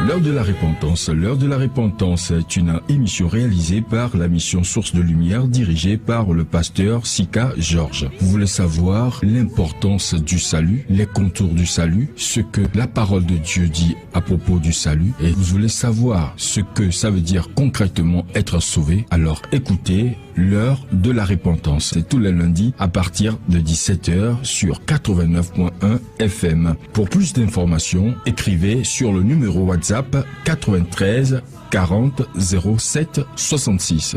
L'heure de la repentance. L'heure de la repentance est une émission réalisée par la mission Source de Lumière dirigée par le pasteur Sika Georges. Vous voulez savoir l'importance du salut, les contours du salut, ce que la parole de Dieu dit à propos du salut, et vous voulez savoir ce que ça veut dire concrètement être sauvé, alors écoutez l'heure de la repentance. C'est tous les lundis à partir de 17h sur 89.1 FM. Pour plus d'informations, écrivez sur le numéro WhatsApp 93 40 07 66.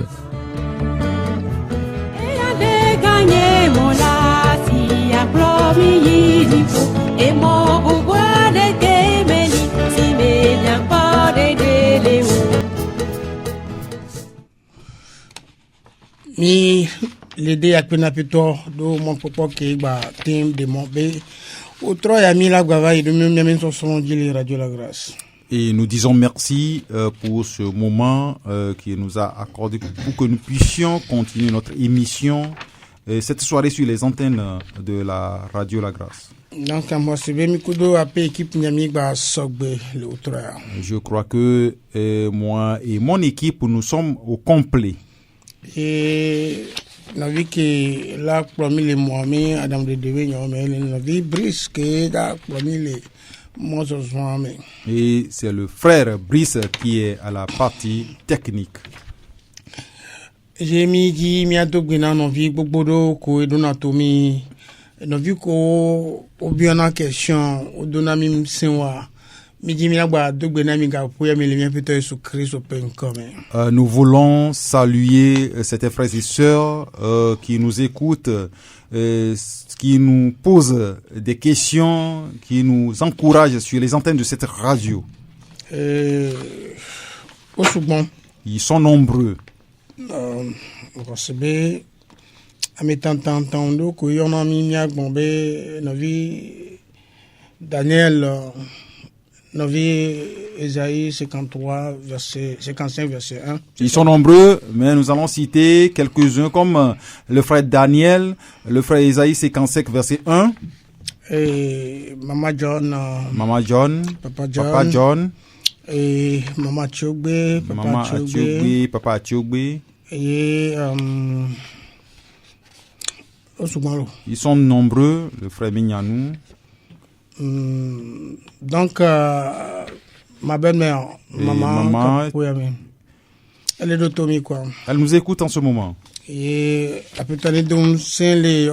Mi l'aider à penapito do mon popo qui ba team de mon bé outro ya mi la gava et de même son dit Radio La Grâce. Et nous disons merci pour ce moment qui nous a accordé pour que nous puissions continuer notre émission cette soirée sur les antennes de la Radio La Grâce. Donc moi c'est bien mikudo a équipe nyami ba sogbe le outro. Je crois que moi et mon équipe nous sommes au complet. Et la vie que là parmi les mois-mais Adam de Devé mais la vie brisque là parmi les et c'est le frère Brice qui est à la partie technique. J'ai mis dit miato gbina no vi gbogboro ko edonatomi no vi ko obiona question odonami senwa. Nous voulons saluer certains frères et sœurs qui nous écoutent, qui nous posent des questions, qui nous encouragent sur les antennes de cette radio. Ils sont nombreux. Daniel Novi Esaïe 53 verset 55 verset 1. Ils sont nombreux, mais nous allons citer quelques-uns comme le frère Daniel, le frère Esaïe 55 verset 1. Et Mama John, Papa John, et Mama Chogbe, Papa Chogbe. Et ils sont nombreux, le frère Mignanou. Donc ma belle-mère, maman, elle est d'automie quoi. Elle nous écoute en ce moment. Et après t'aller donc c'est les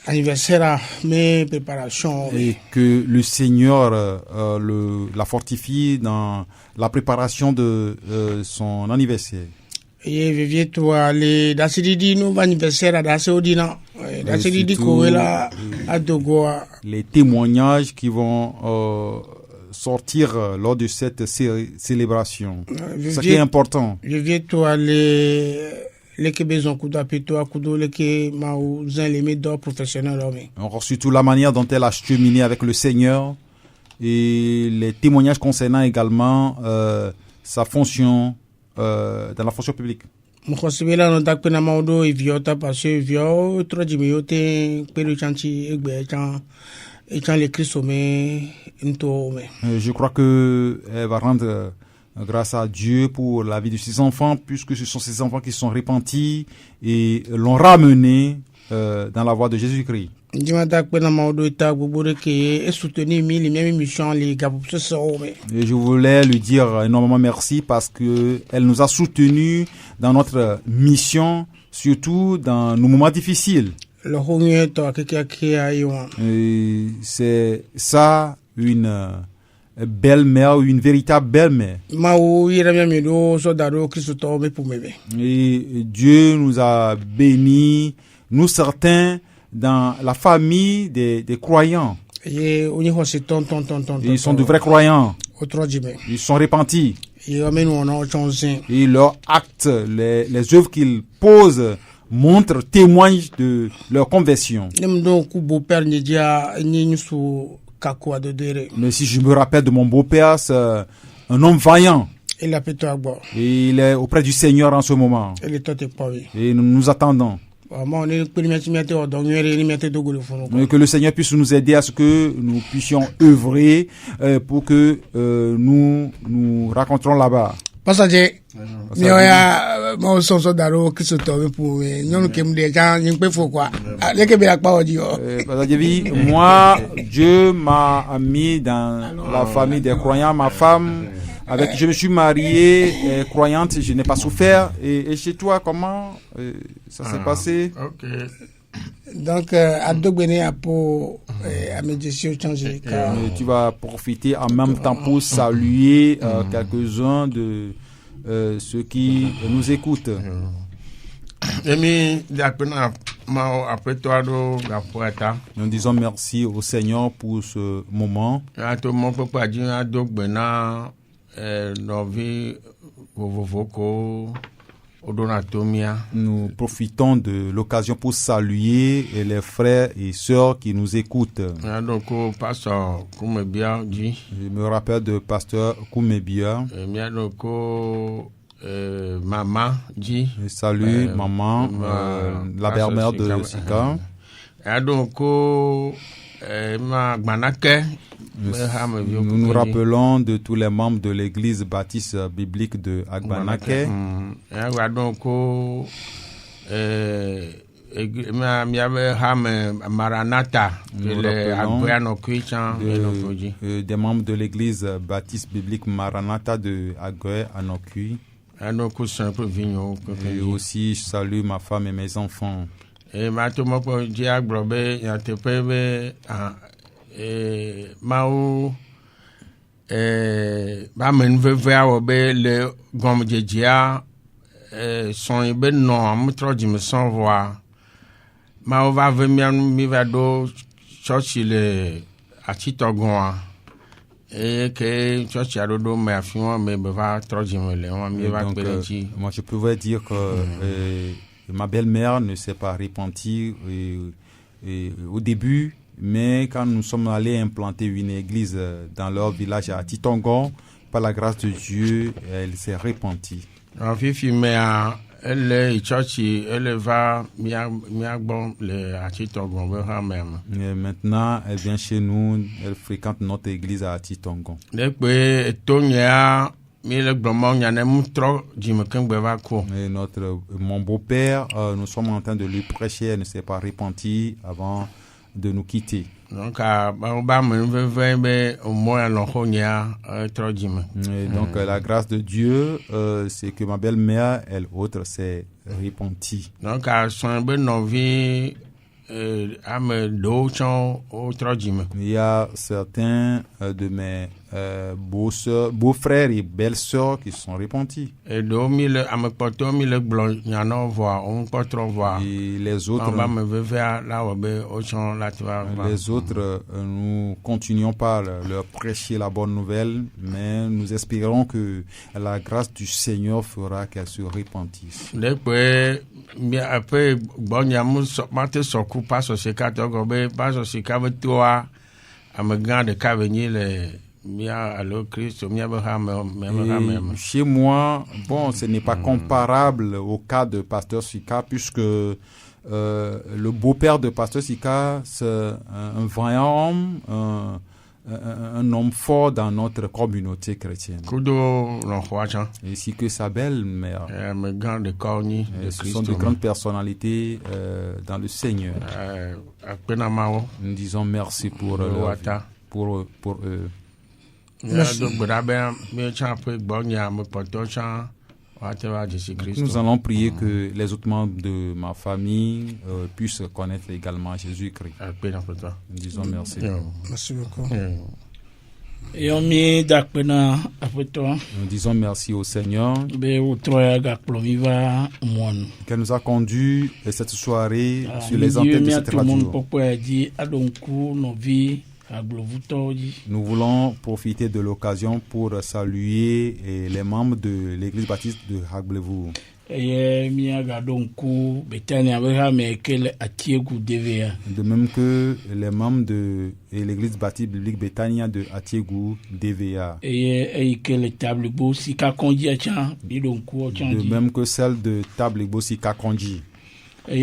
anniversaire, mes préparations. Et que le Seigneur la fortifie dans la préparation de son anniversaire. Et vivez toi les d'acididi nous anniversaire d'Asaudina d'acididi koela à Dogoa. Les témoignages qui vont sortir lors de cette célébration. Ce qui est important. Vivez toi les que besoin kuda pito akudo les que maouzen les médecins professionnels. Alors surtout la manière dont elle a cheminé avec le Seigneur et les témoignages concernant également sa fonction dans la fonction publique. Mukosibela no dakpena maudo iviota parce vio trop dimiote pelu chanchi egbe chan le Christomé into. Je crois que elle va rendre grâce à Dieu pour la vie de ses enfants puisque ce sont ses enfants qui sont repentis et l'ont ramené dans la voie de Jésus-Christ. Et je voulais lui dire énormément merci parce que elle nous a soutenus dans notre mission, surtout dans nos moments difficiles. Et c'est ça une belle-mère, une véritable belle-mère. Et Dieu nous a bénis, nous certains, dans la famille des croyants. Ils sont de vrais croyants. Ils sont repentis. Et leurs actes, les œuvres qu'ils posent montrent, témoignent de leur conversion. Mais si je me rappelle de mon beau-père, c'est un homme vaillant. Et il est auprès du Seigneur en ce moment. Et nous nous attendons. Que le Seigneur puisse nous aider à ce que nous puissions œuvrer pour que nous raconterons là-bas. Passager, moi, Dieu m'a mis dans la famille des croyants, ma femme, avec qui je me suis marié, croyante, je n'ai pas souffert. Et chez toi, comment ça s'est passé? Donc, tu vas profiter en même temps pour saluer quelques-uns de ceux qui nous écoutent. Nous disons merci au Seigneur pour ce moment. Nous profitons de l'occasion pour saluer les frères et sœurs qui nous écoutent. Je me rappelle de pasteur Koumebia. Maman dit. Je salue maman, la belle-mère de Sika. Nous nous rappelons de tous les membres de l'église baptiste biblique de Agbanake. Maranatha, des membres de l'église baptiste biblique Maranatha de Agoye Anokui. Et aussi je salue ma femme et mes enfants. Et maintenant pour dire globé il te peut Mao ba men vevea obe le gomjedia son be no amutro jim son voa Mao va venir mi va do church le atitogon et que church a do me afion me va trop jim le on mi va péléji. Moi je pouvais dire que ma belle-mère ne s'est pas repentie au début. Mais quand nous sommes allés implanter une église dans leur village à Titongon, par la grâce de Dieu, elle s'est repentie. Et maintenant, elle vient chez nous, elle fréquente notre église à Titongon. Et mon beau-père, nous sommes en train de lui prêcher, elle ne s'est pas repentie avant de nous quitter. Donc, la grâce de Dieu, c'est que ma belle-mère, elle autre, s'est repentie. Donc, il y a certains de mes beaux-frères et belles-sœurs qui sont repentis. Et les autres, nous continuons par leur prêcher la bonne nouvelle, mais nous espérons que la grâce du Seigneur fera qu'elles se repentissent. Chez moi, bon, ce n'est pas comparable au cas de Pasteur Sika, puisque le beau-père de Pasteur Sika, c'est un vaillant homme, un homme fort dans notre communauté chrétienne. Ainsi que sa belle-mère. Ce sont de grandes personnalités dans le Seigneur. Nous disons merci pour eux. Nous allons prier que les autres membres de ma famille puissent connaître également Jésus-Christ. Nous disons merci. Merci beaucoup. Nous disons merci au Seigneur qui nous a conduits cette soirée sur les antennes de cette radio. Nous voulons profiter de l'occasion pour saluer les membres de l'église baptiste de Hagblevu. De même que les membres de l'église baptiste biblique Bethania de Atiegou DVA. De même que celle de Tablebo Sika Konji. Nous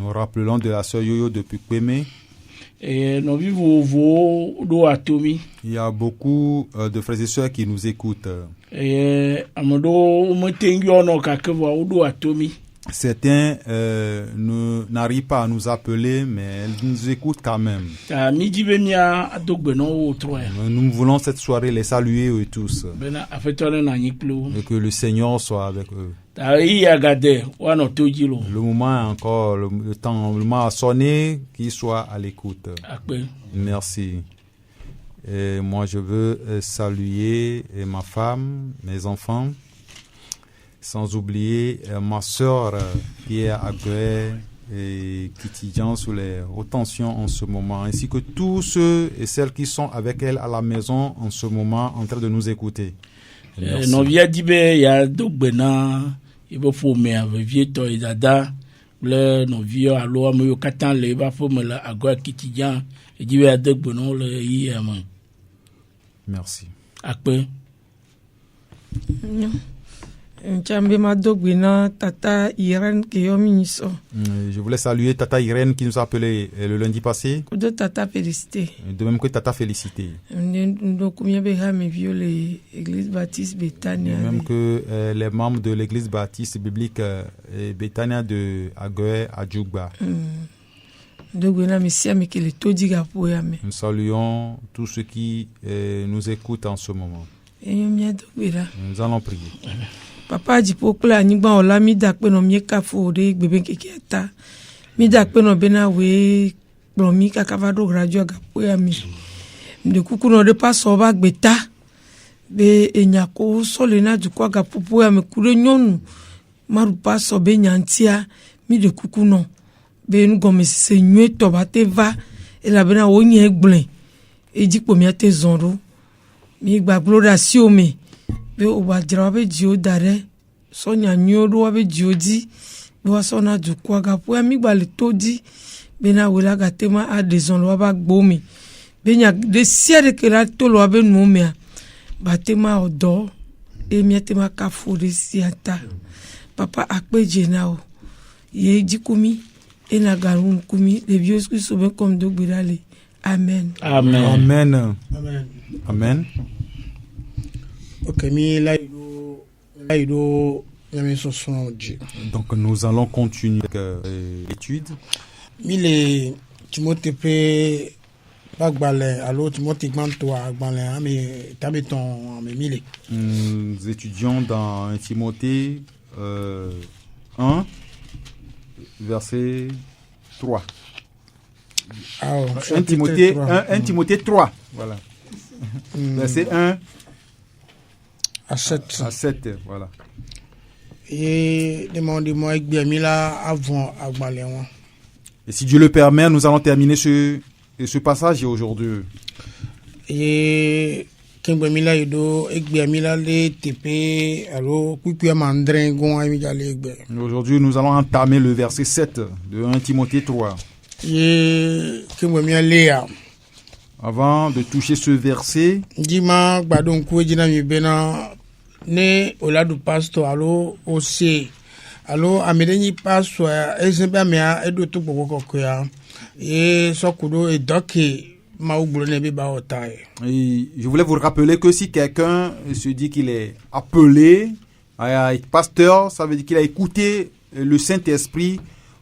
rappelons de la sœur Yoyo depuis Kweme. Il y a beaucoup de frères et sœurs qui nous écoutent. Certains n'arrivent pas à nous appeler, mais elles nous écoutent quand même. Nous voulons cette soirée les saluer eux tous. Et que le Seigneur soit avec eux. Le moment est encore, le moment a sonné, qu'ils soient à l'écoute. Merci. Et moi, je veux saluer ma femme, mes enfants, sans oublier ma sœur qui est à Agué et qui tient sous les hautes tensions en ce moment, ainsi que tous ceux et celles qui sont avec elle à la maison en ce moment en train de nous écouter. Merci. Merci. Je voulais saluer Tata Irène qui nous a appelé le lundi passé. De même que Tata Félicité. De même que les membres de l'église baptiste biblique Bethania de Agué à Djougba. Nous saluons tous ceux qui nous écoutent en ce moment. Nous allons prier. Papa jipokla anigba ola mi da pe no mi ka fo de gbebe keketa mi da pe no bena we gbo mi ka kavado graduate ga po ya mi de kuku no de pa so ba gbeta be enya ko so le na jukwa ga popo ya me kure nyonu maru pa so be nyantia mi de kuku no be nu go me se nwe to ba te va e la bena wo nye gblen e jipo mi ate zonro mi gba gloria si o me be obadra be jio dare sonya nyodo be jiodi be wasona jukwa ga po mi gba le todi be na wela ga tema a dezon lo ba gbomi be nya de siere ke la to lo be nu me ba tema odo e mi tema ka fo de siata papa akpeje na o ye jikumi e na garun kumi le vieux qui so be comme do gbirale amen amen amen amen amen. Ok, donc nous allons continuer avec l'étude. Nous étudions dans 1 Timothée 1, verset 3. 1 Timothée 3, voilà. Verset 1 à 7, voilà. Et si Dieu le permet, nous allons terminer ce passage aujourd'hui. Aujourd'hui, nous allons entamer le verset 7 de 1 Timothée 3. Avant de toucher ce verset, ne oladu pastor alo ose alo amedeni pastor ezebe mea edo to gbogbo ya e sokudo e doke ma ugbo ne be ba otai. Je voulais vous rappeler que si quelqu'un se dit qu'il est appelé à être pasteur, ça veut dire qu'il a écouté le Saint-Esprit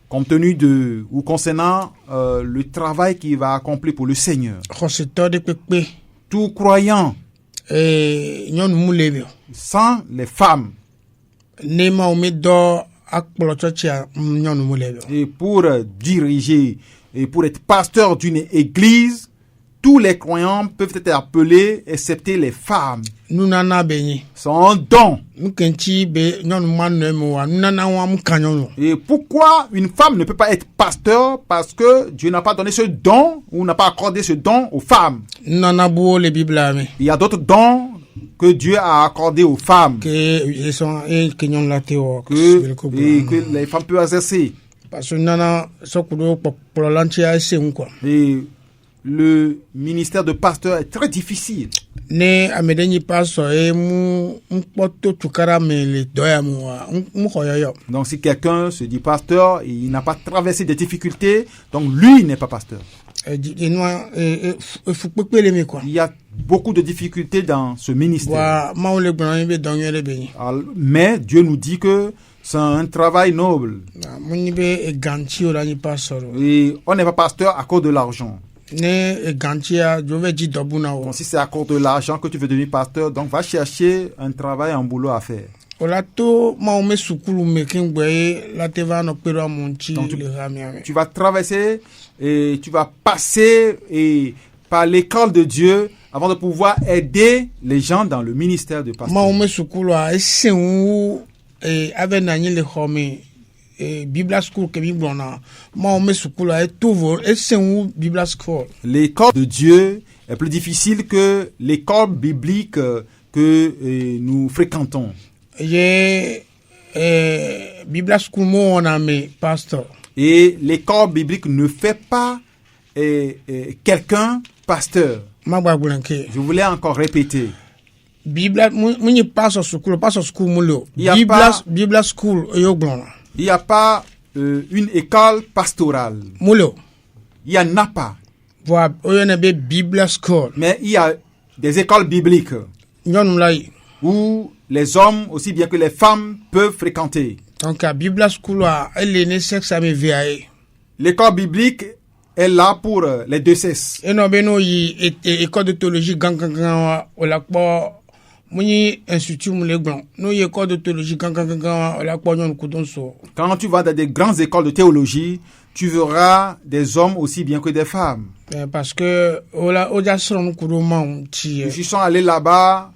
compte tenu de ou concernant le travail qu'il va accomplir pour le Seigneur. Tout croyant sans les femmes et pour diriger et pour être pasteur d'une église, tous les croyants peuvent être appelés excepté les femmes. C'est un don. Et pourquoi une femme ne peut pas être pasteur? Parce que Dieu n'a pas donné ce don ou n'a pas accordé ce don aux femmes. Il y a d'autres dons que Dieu a accordé aux femmes que les femmes peuvent exercer. Et le ministère de pasteur est très difficile. ne amedeni pastor e mu mpoto tukara mele doya mu khoyoyo. Donc si quelqu'un se dit pasteur, il n'a pas traversé des difficultés, donc lui n'est pas pasteur. Il y a beaucoup de difficultés dans ce ministère. Mais Dieu nous dit que c'est un travail noble. Et on n'est pas pasteur à cause de l'argent. Donc, si c'est à cause de l'argent que tu veux devenir pasteur, donc va chercher un travail, un boulot à faire. Donc, tu vas traverser et tu vas passer par l'école de Dieu avant de pouvoir aider les gens dans le ministère de pasteur. L'école de Dieu est plus difficile que l'école biblique que nous fréquentons. Et l'école biblique ne fait pas quelqu'un pasteur. Je voulais encore répéter. Il n'y a pas une école pastorale. Il n'y en a pas. Mais il y a des écoles bibliques où les hommes, aussi bien que les femmes, peuvent fréquenter. L'école biblique est là pour les deux sexes. École de théologie quand tu vas dans des grandes écoles de théologie, tu verras des hommes aussi bien que des femmes. Parce que ils sont allés là-bas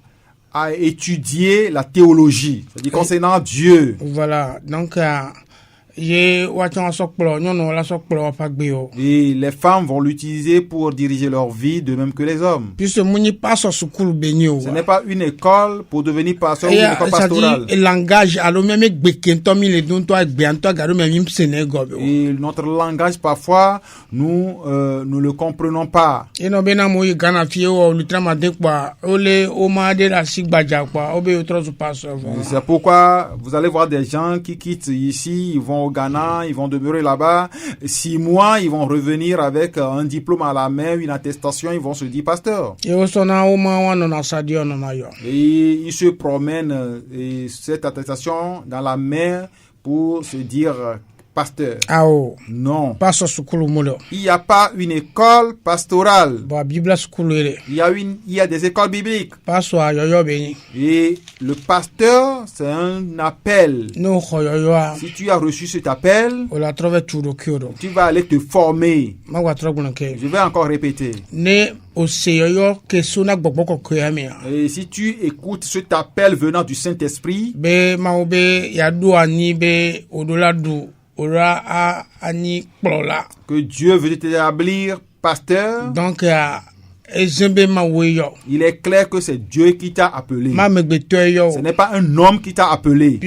à étudier la théologie, c'est-à-dire concernant Dieu. Voilà, donc et les femmes vont l'utiliser pour diriger leur vie de même que les hommes. Ce n'est pas une école pour devenir pasteur ou une école pastorale. Et notre langage, parfois, nous ne le comprenons pas. C'est pourquoi vous allez voir des gens qui quittent ici, ils vont au Ghana, ils vont demeurer là-bas 6 mois, ils vont revenir avec un diplôme à la main, une attestation, ils vont se dire pasteur. Et ils se promènent cette attestation dans la main pour se dire pasteur. Non. Il n'y a pas une école pastorale. Il y a des écoles bibliques. Et le pasteur, c'est un appel. Si tu as reçu cet appel, tu vas aller te former. Je vais encore répéter. Et si tu écoutes cet appel venant du Saint-Esprit, que Dieu veut t'établir pasteur, donc il est clair que c'est Dieu qui t'a appelé. Ce n'est pas un homme qui t'a appelé.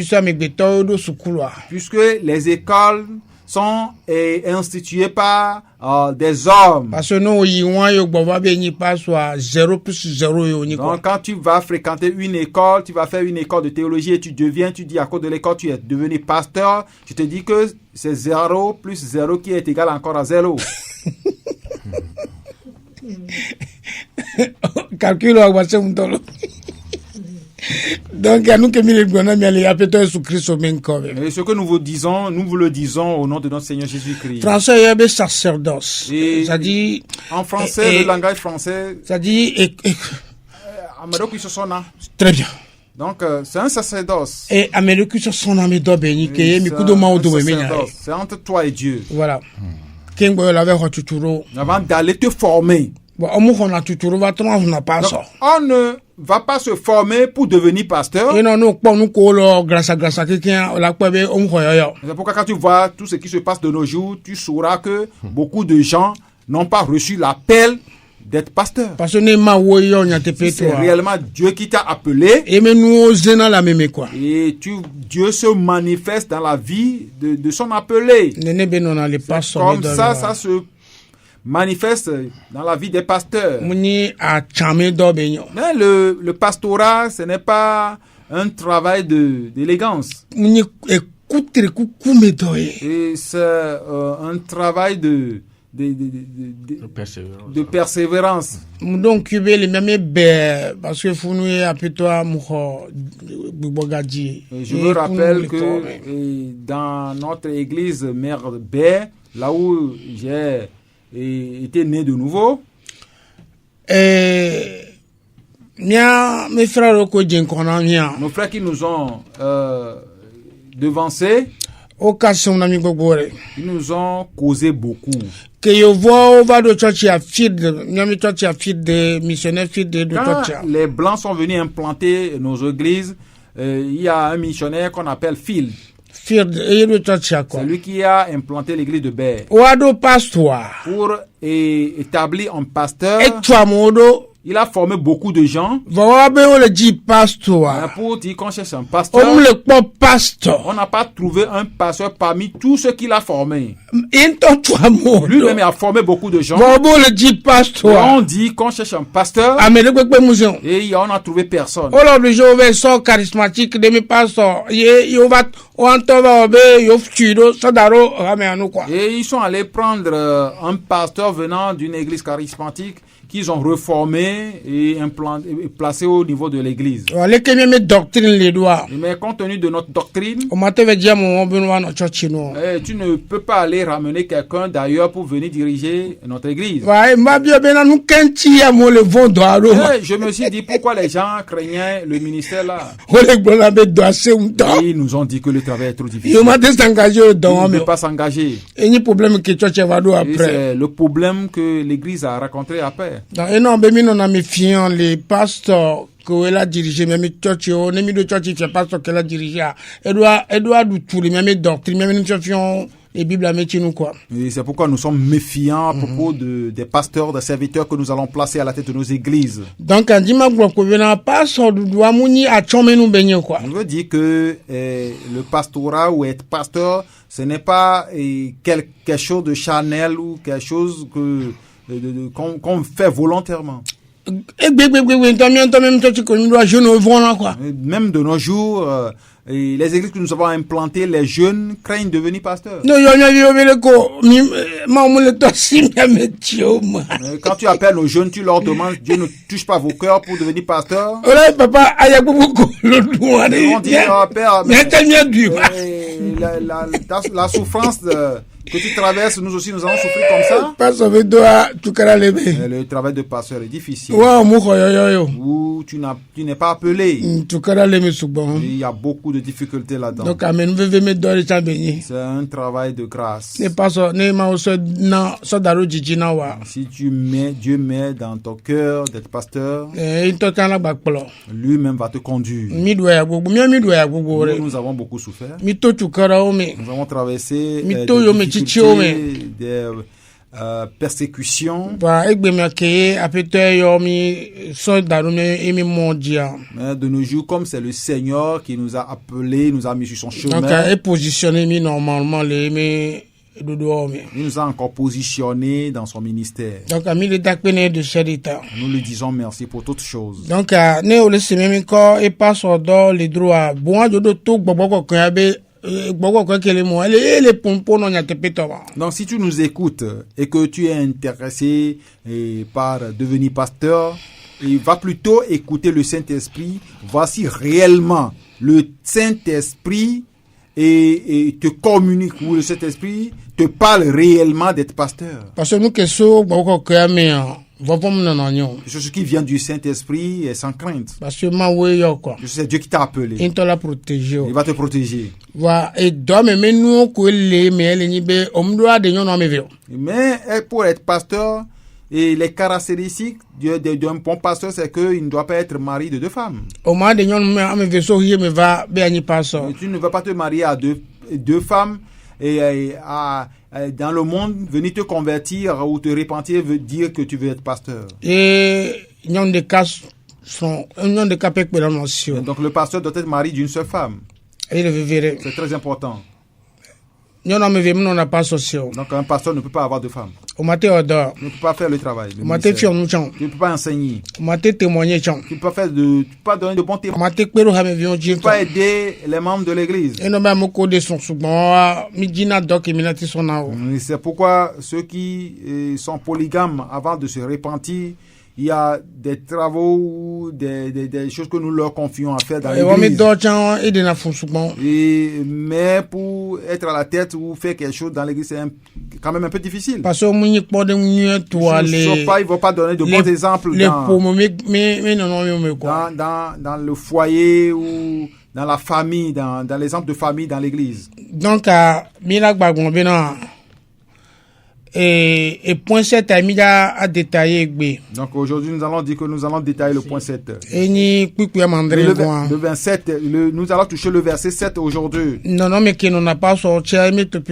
Puisque les écoles sont instituées par des hommes. Donc quand tu vas fréquenter une école, tu vas faire une école de théologie et tu dis à cause de l'école tu es devenu pasteur, tu te dis que c'est 0 plus 0 qui est égal encore à 0. Calcule donc, et ce que nous vous le disons au nom de notre Seigneur Jésus-Christ. En français, le langage français. Très bien. Donc, c'est un sacerdoce. Et c'est entre toi et Dieu. Voilà. Avant d'aller te former. Donc, on ne va pas se former pour devenir pasteur. C'est pourquoi quand tu vois tout ce qui se passe de nos jours, tu sauras que beaucoup de gens n'ont pas reçu l'appel d'être pasteur. C'est réellement Dieu qui t'a appelé. Et Dieu se manifeste dans la vie de son appelé. Comme ça se manifeste dans la vie des pasteurs. Mais le pastorat, ce n'est pas un travail d'élégance. Et c'est un travail de persévérance. Donc, je me rappelle que dans notre église Mère Bé, là où j'ai été né de nouveau, nos frères qui nous ont devancés, ils nous ont causé beaucoup. Quand les Blancs sont venus implanter nos églises, il y a un missionnaire qu'on appelle Phil. C'est lui qui a implanté l'église de Bé. Pour établir un pasteur, il a formé beaucoup de gens. Pour dire qu'on cherche un pasteur, on n'a pas trouvé un pasteur parmi tous ceux qu'il a formés. Lui-même a formé beaucoup de gens. On dit qu'on cherche un pasteur et on n'a trouvé personne. Et ils sont allés prendre un pasteur venant d'une église charismatique qu'ils ont reformé et placé au niveau de l'église. Mais compte tenu de notre doctrine, tu ne peux pas aller ramener quelqu'un d'ailleurs pour venir diriger notre église. Je me suis dit pourquoi les gens craignaient le ministère là. Et ils nous ont dit que le travail est trop difficile. Ils ne veulent pas s'engager. C'est le problème que l'église a rencontré après. Donc, les pasteurs qu'elle a dirigé, même church, même de church, c'est pasteur qu'elle a dirigé, elle doit tout les mêmes doctrines, même une les Bibles à mettre nous quoi. Et c'est pourquoi nous sommes méfiants à propos des pasteurs, des serviteurs que nous allons placer à la tête de nos églises. Donc, on veut dire que le pastorat ou être pasteur, ce n'est pas quelque chose de charnel ou quelque chose qu'on fait volontairement. Même de nos jours, les églises que nous avons implantées, les jeunes craignent de devenir pasteurs. Quand tu appelles nos jeunes, tu leur demandes, Dieu ne touche pas vos cœurs pour devenir pasteur. On dit, Père, la souffrance que tu traverses, nous aussi, nous allons souffrir comme ça. Le travail de pasteur est difficile. Où tu n'es pas appelé. Il y a beaucoup de difficultés là-dedans. C'est un travail de grâce. Si Dieu met dans ton cœur d'être pasteur, lui-même va te conduire. Nous avons beaucoup souffert. Nous avons traversé des persécutions. Mais de nos jours, comme c'est le Seigneur qui nous a appelés, nous a mis sur son chemin. Il nous a encore positionnés dans son ministère. Nous lui disons merci pour toutes choses. Donc, si tu nous écoutes et que tu es intéressé par devenir pasteur, il va plutôt écouter le Saint-Esprit. Voici réellement le Saint-Esprit et te communique, où le Saint-Esprit te parle réellement d'être pasteur. Parce que ce qui vient du Saint-Esprit est sans crainte. C'est Dieu qui t'a appelé. Il va te protéger. Mais pour être pasteur, et les caractéristiques d'un bon pasteur, c'est qu'il ne doit pas être marié de deux femmes. Tu ne vas pas te marier à deux femmes et dans le monde, venir te convertir ou te repentir veut dire que tu veux être pasteur. Donc le pasteur doit être marié d'une seule femme. C'est très important. n'a pas social. Donc un pasteur ne peut pas avoir de femme. Ne peut pas faire le travail. Tu ne peux pas enseigner. Tu ne peux pas donner de bons témoignages. Tu ne peux pas aider les membres de l'église. C'est pourquoi ceux qui sont polygames, avant de se repentir, il y a des travaux ou des choses que nous leur confions à faire dans l'église. Mais pour être à la tête ou faire quelque chose dans l'église, c'est quand même un peu difficile. Parce qu'ils ne vont pas donner de bons exemples dans le foyer ou dans la famille, dans l'exemple de famille dans l'église. Donc, et point 7 a détaillé. Donc aujourd'hui nous allons dire que nous allons détailler le point 7. Le 27, nous allons toucher le verset 7 aujourd'hui. Non, mais qui n'en a pas sorti. Donc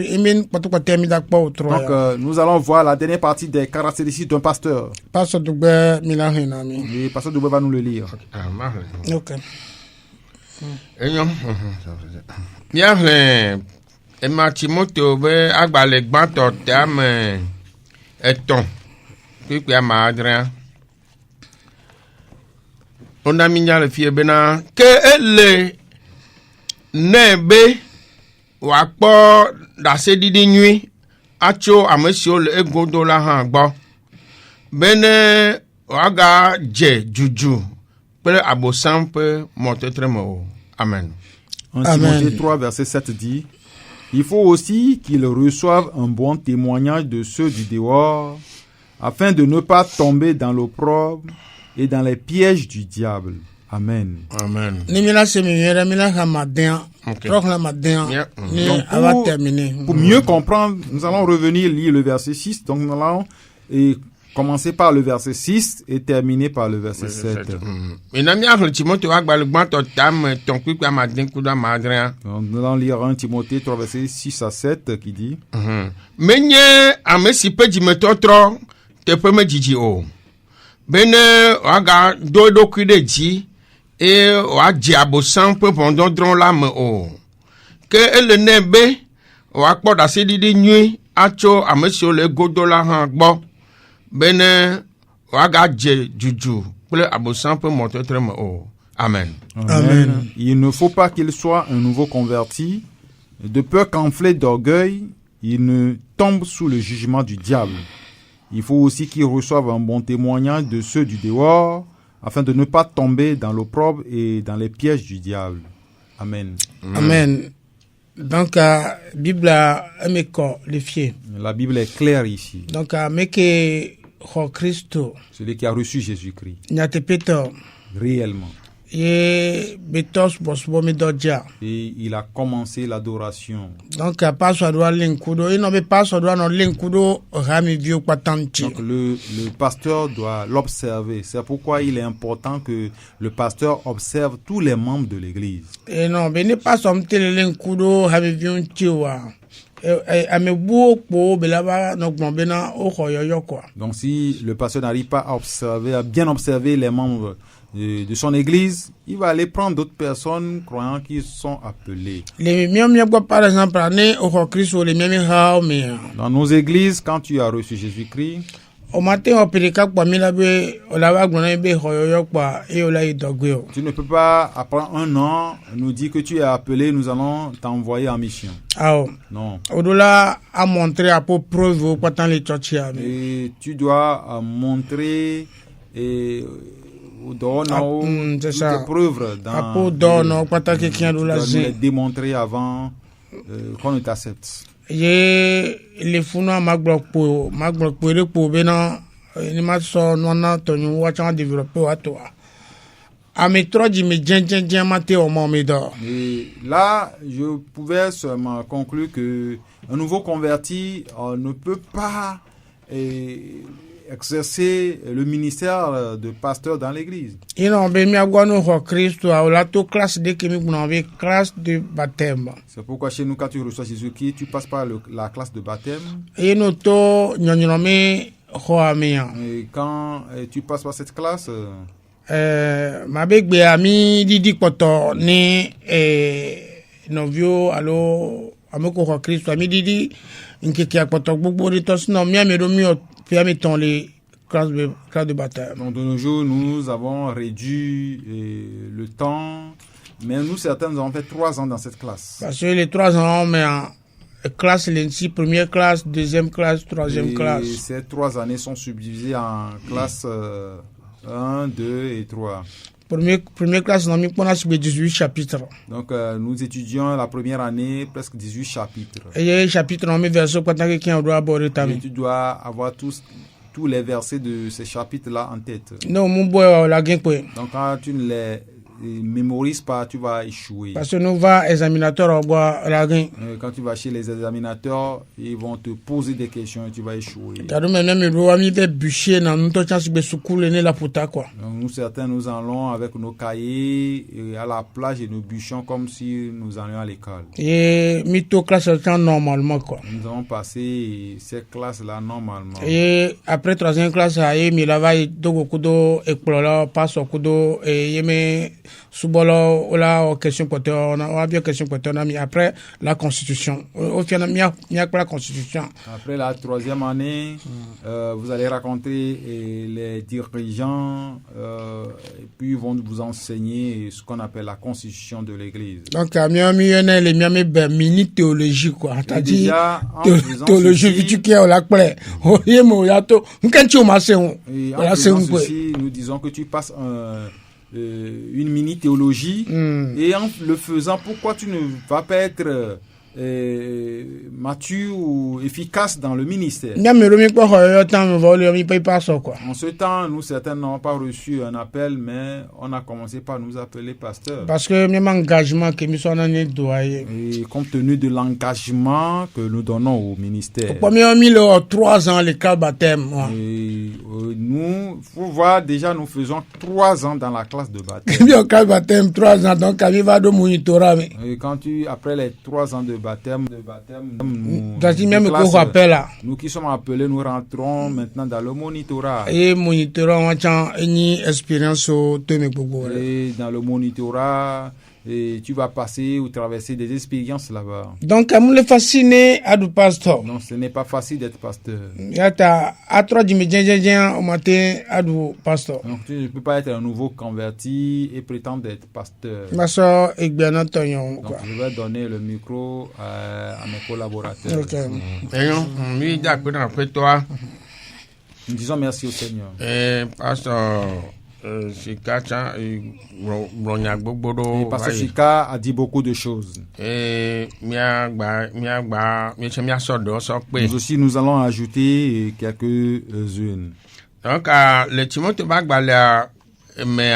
nous allons voir la dernière partie des caractéristiques d'un pasteur. Pasteur Le pasteur Doubé va nous le lire. Ok. Emma Timothée be agbale gbanto tame eton pipe amadra ona minya le fie bena ke ele nebe wa po da se didi nui acho amesio le egodo la han gbo bene waga je juju pe abosan pe motetremo amen. Timothée 3 verset 7 dit: il faut aussi qu'ils reçoivent un bon témoignage de ceux du dehors, afin de ne pas tomber dans l'opprobre et dans les pièges du diable. Amen. Amen. Pour mieux comprendre, nous allons revenir lire le verset 6. Donc nous allons commencer par le verset 6 et terminer par le verset 7. Donc, nous allons lire 1 Timothée 3 verset 6 à 7 qui dit: Bene waga je juju pour abosan peut monter treme o. Amen. Amen. Il ne faut pas qu'il soit un nouveau converti, de peur qu'enflé d'orgueil, il ne tombe sous le jugement du diable. Il faut aussi qu'il reçoive un bon témoignage de ceux du dehors, afin de ne pas tomber dans l'opprobre et dans les pièges du diable. Amen. Amen. Donc, la Bible a les fiers. La Bible est claire ici. Donc, celui qui a reçu Jésus-Christ. Réellement. Et il a commencé l'adoration. Donc, le pasteur doit l'observer. C'est pourquoi il est important que le pasteur observe tous les membres de l'église. Et non, mais n'est pas donc si le pasteur n'arrive pas à bien observer les membres de son église, il va aller prendre d'autres personnes croyant qu'ils sont appelés. Par exemple, dans nos églises, quand tu as reçu Jésus-Christ, tu ne peux pas, après un an, nous dire que tu es appelé, nous allons t'envoyer en mission. Non. Et tu dois montrer tes preuves dans les démontrer avant qu'on ne t'accepte. Les founois maglopo bena ni maso nona tonu wacha développer wato ametro me djen maté au momedo. Et là je pouvais seulement conclure que un nouveau converti ne peut pas exercer le ministère de pasteur dans l'église. Il en be mi agwanu ho Christ a la to classe de qui nous avons classe de baptême. C'est pourquoi chez nous quand tu reçois Jésus-Christ, tu passes par la classe de baptême. Et nous to nyonyome ho amia. Et quand tu passes par cette classe ma begbe ami didi poto ni novio allo ameko ko Kristo amididi nkeke akpoto gbogbo de tosno mi amedo mi o fi ameton les classes de baptême. Donc de nos jours, nous avons réduit le temps, mais nous certains nous avons fait 3 ans dans cette classe. Parce que les 3 ans, mais en classe l'ENSI, première classe, deuxième classe, troisième classe. Ces 3 années sont subdivisées en classes 1, 2 et 3. Première classe, on a 18 chapitres. Donc, nous étudions la première année presque 18 chapitres. Et les chapitres, on met verset pour que quelqu'un doit aborder ta vie. Tu dois avoir tous les versets de ces chapitres-là en tête. Non, mon boy, la gain. Donc, quand tu ne les mémorises pas, tu vas échouer. Parce que nous va examinateur au bois la gain. Quand tu vas chez les examinateurs, ils vont te poser des questions et tu vas échouer. Car maintenant, nous doit mis des bûchers dans notre chance de secouer la puta quoi. Donc, nous certains nous allons avec nos cahiers à la plage et nos bûchons comme si nous allions à l'école. Et mytho classe normalement quoi. Nous avons passé ces classes-là normalement. Et après troisième classe, il va dogo kudo explorer passe au kudo et yeme subolo la question côté on a bien question côté on a mis après la constitution. Au final il y a la constitution. Après la 3e année, vous allez rencontrer les dirigeants et puis ils vont vous enseigner ce qu'on appelle la constitution de l'église. Donc les mini théologie quoi. T'as dit théologie tu qui la plaît. Oyemo yato nkanti o maseun. Nous disons que tu passes une mini théologie et en le faisant, pourquoi tu ne vas pas être mature ou efficace dans le ministère. En ce temps, nous certains n'avons pas reçu un appel, mais on a commencé par nous appeler pasteur. Parce que même engagement que nous sommes et compte tenu de l'engagement que nous donnons au ministère. 3 ans les cas baptême. Nous, faut voir déjà nous faisons 3 ans dans la classe de baptême. Baptême 3 ans donc et quand tu après les 3 ans de baptême nous qui sommes appelés, nous rentrons maintenant dans le monitorat. Et dans le monitorat, tu vas passer ou traverser des expériences là-bas. Donc, à me fasciné à du pasteur. Non, ce n'est pas facile d'être pasteur. Donc, tu ne peux pas être un nouveau converti et prétendre être pasteur. Donc, je vais donner le micro à mes collaborateurs. Okay. Nous disons merci au Seigneur. Pasteur Sika Pasteur Sika a dit beaucoup de choses. Nous aussi, nous allons ajouter quelques-unes. Donc, le Timothée Bagbalia, mais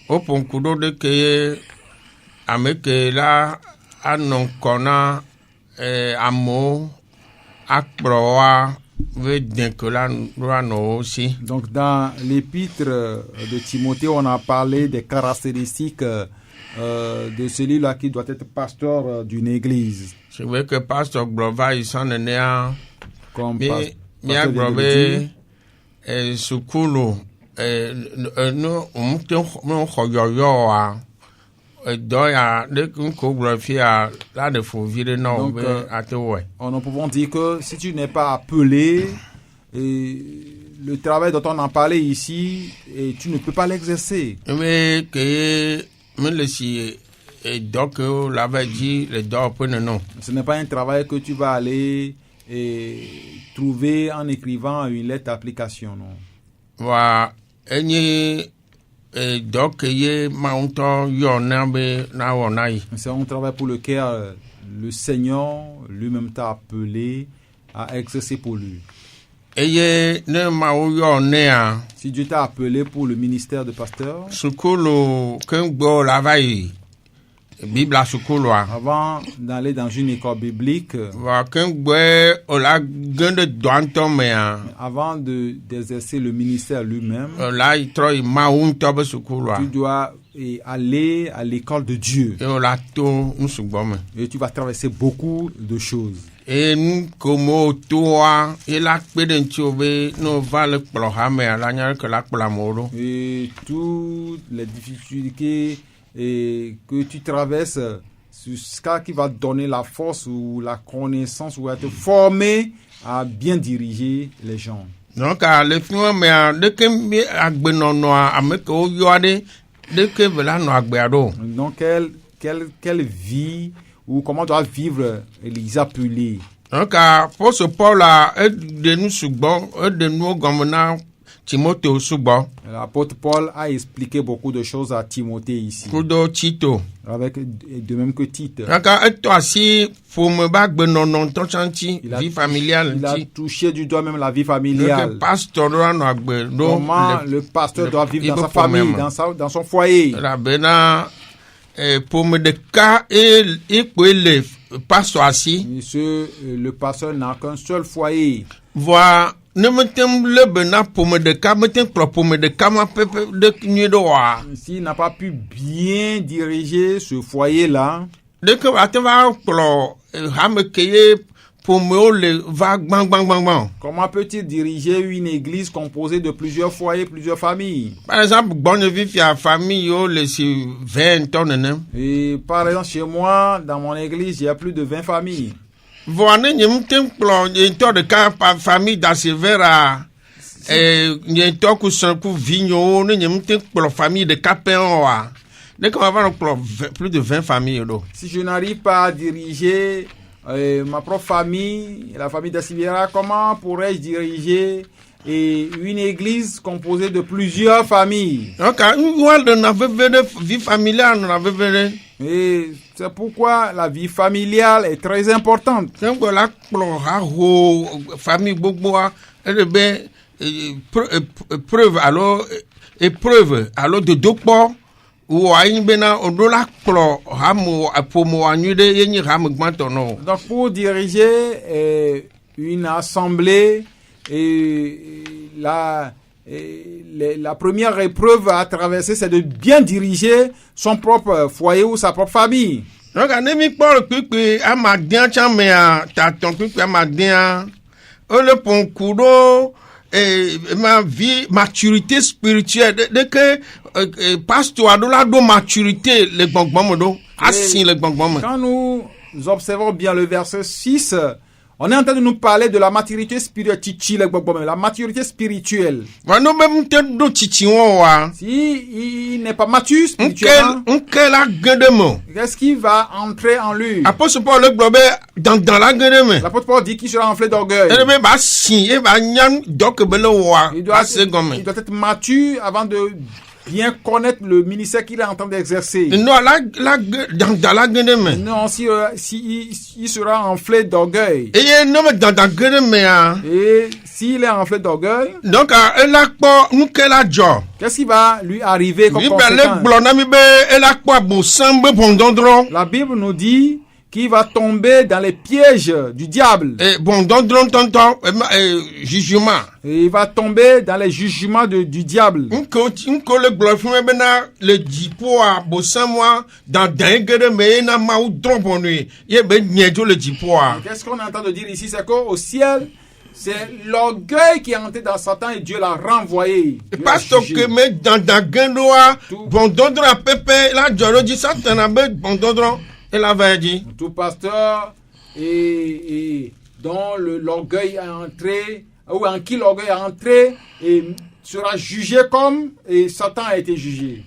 au ponkudo de que ameke la anon kona amo akproa. Donc dans l'épître de Timothée, on a parlé des caractéristiques de celui-là qui doit être pasteur d'une église. C'est vrai que pasteur Glova il s'en est comme pasteur Glova sukulu nous nous pouvons dire que si tu n'es pas appelé, le travail dont on en parlait ici, tu ne peux pas l'exercer. Mais que ce n'est pas un travail que tu vas aller trouver en écrivant une lettre d'application, non. C'est un travail pour lequel le Seigneur lui-même t'a appelé à exercer pour lui. Si Dieu t'a appelé pour le ministère de pasteur, avant d'aller dans une école biblique, avant d'exercer le ministère lui-même, tu dois aller à l'école de Dieu. Et tu vas traverser beaucoup de choses. Et toutes les difficultés que tu traverses jusqu'à qui va donner la force ou la connaissance ou être formé à bien diriger les gens. Donc, le film, mais dès que donc, quelle vie ou comment doit vivre les appelés. Donc, pour ce Paul-là, de nous subons, de nous comme Timothée subons. L'apôtre Paul a expliqué beaucoup de choses à Timothée ici. Tito. Avec de même que Tite. Donc, toi aussi, pour me battre, vie familiale. Il a touché du doigt même la vie familiale. Comment le pasteur doit vivre dans sa famille, dans son foyer. Pour me de cas et le pasteur assis. Le pasteur n'a qu'un seul foyer. Voilà. Ne me t'aime le bena pour me de cas, me t'aime pour me de cas, ma pepe de nuit de roi. S'il n'a pas pu bien diriger ce foyer-là. Dès que va te va pour me le va bang bang bang bang. Comment peut-il diriger une église composée de plusieurs foyers, plusieurs familles? Par exemple, bonne vie, il y a famille, yo, les 20 tonnes. Et par exemple, chez moi, dans mon église, il y a plus de 20 familles. Voilà, il y a un de cas par famille dans ce verre. Il y a un temps que c'est un coup vignon, il y a un famille de capéens. Dès qu'on va avoir plus de 20 familles. Si je n'arrive pas à diriger ma propre famille, la famille d'Assibira, comment pourrais-je diriger une église composée de plusieurs familles? Donc, on avait vie familiale, on avait. Et c'est pourquoi la vie familiale est très importante. Donc, la famille beaucoup preuve alors épreuve alors de deux ports ou bena odola klo hamu apomo anyude yenyi hamu gmantono. Donc pour diriger une assemblée la première épreuve à traverser, c'est de bien diriger son propre foyer ou sa propre famille. Donc, anemi Paul pipi amadian chamea taton pipi amadian le ponkudo ma vie maturité spirituelle dès que pasteur do la do maturité le gbongbomodo asin le gbongbomo. Quand nous observons bien le verset 6, on est en train de nous parler de la maturité spirituelle. La maturité spirituelle. Si il n'est pas mature spirituellement, qu'est-ce qui va entrer en lui? L'apôtre Paul dit qu'il sera enflé d'orgueil. Il doit être mature avant de bien connaître le ministère qu'il est en train d'exercer. Non, il sera enflé d'orgueil. Et s'il est enflé d'orgueil, donc, qu'est-ce qui va lui arriver comme conséquence? La Bible nous dit qu'il va tomber dans les pièges du diable. Jugement. Et il va tomber dans les jugements du diable. Qu'est-ce qu'on entend de dire ici? C'est qu'au ciel, c'est l'orgueil qui est entré dans Satan et Dieu l'a renvoyé. Parce que mais dans tout pasteur et dont l'orgueil est entré, ou en qui l'orgueil est entré, et sera jugé comme et Satan a été jugé.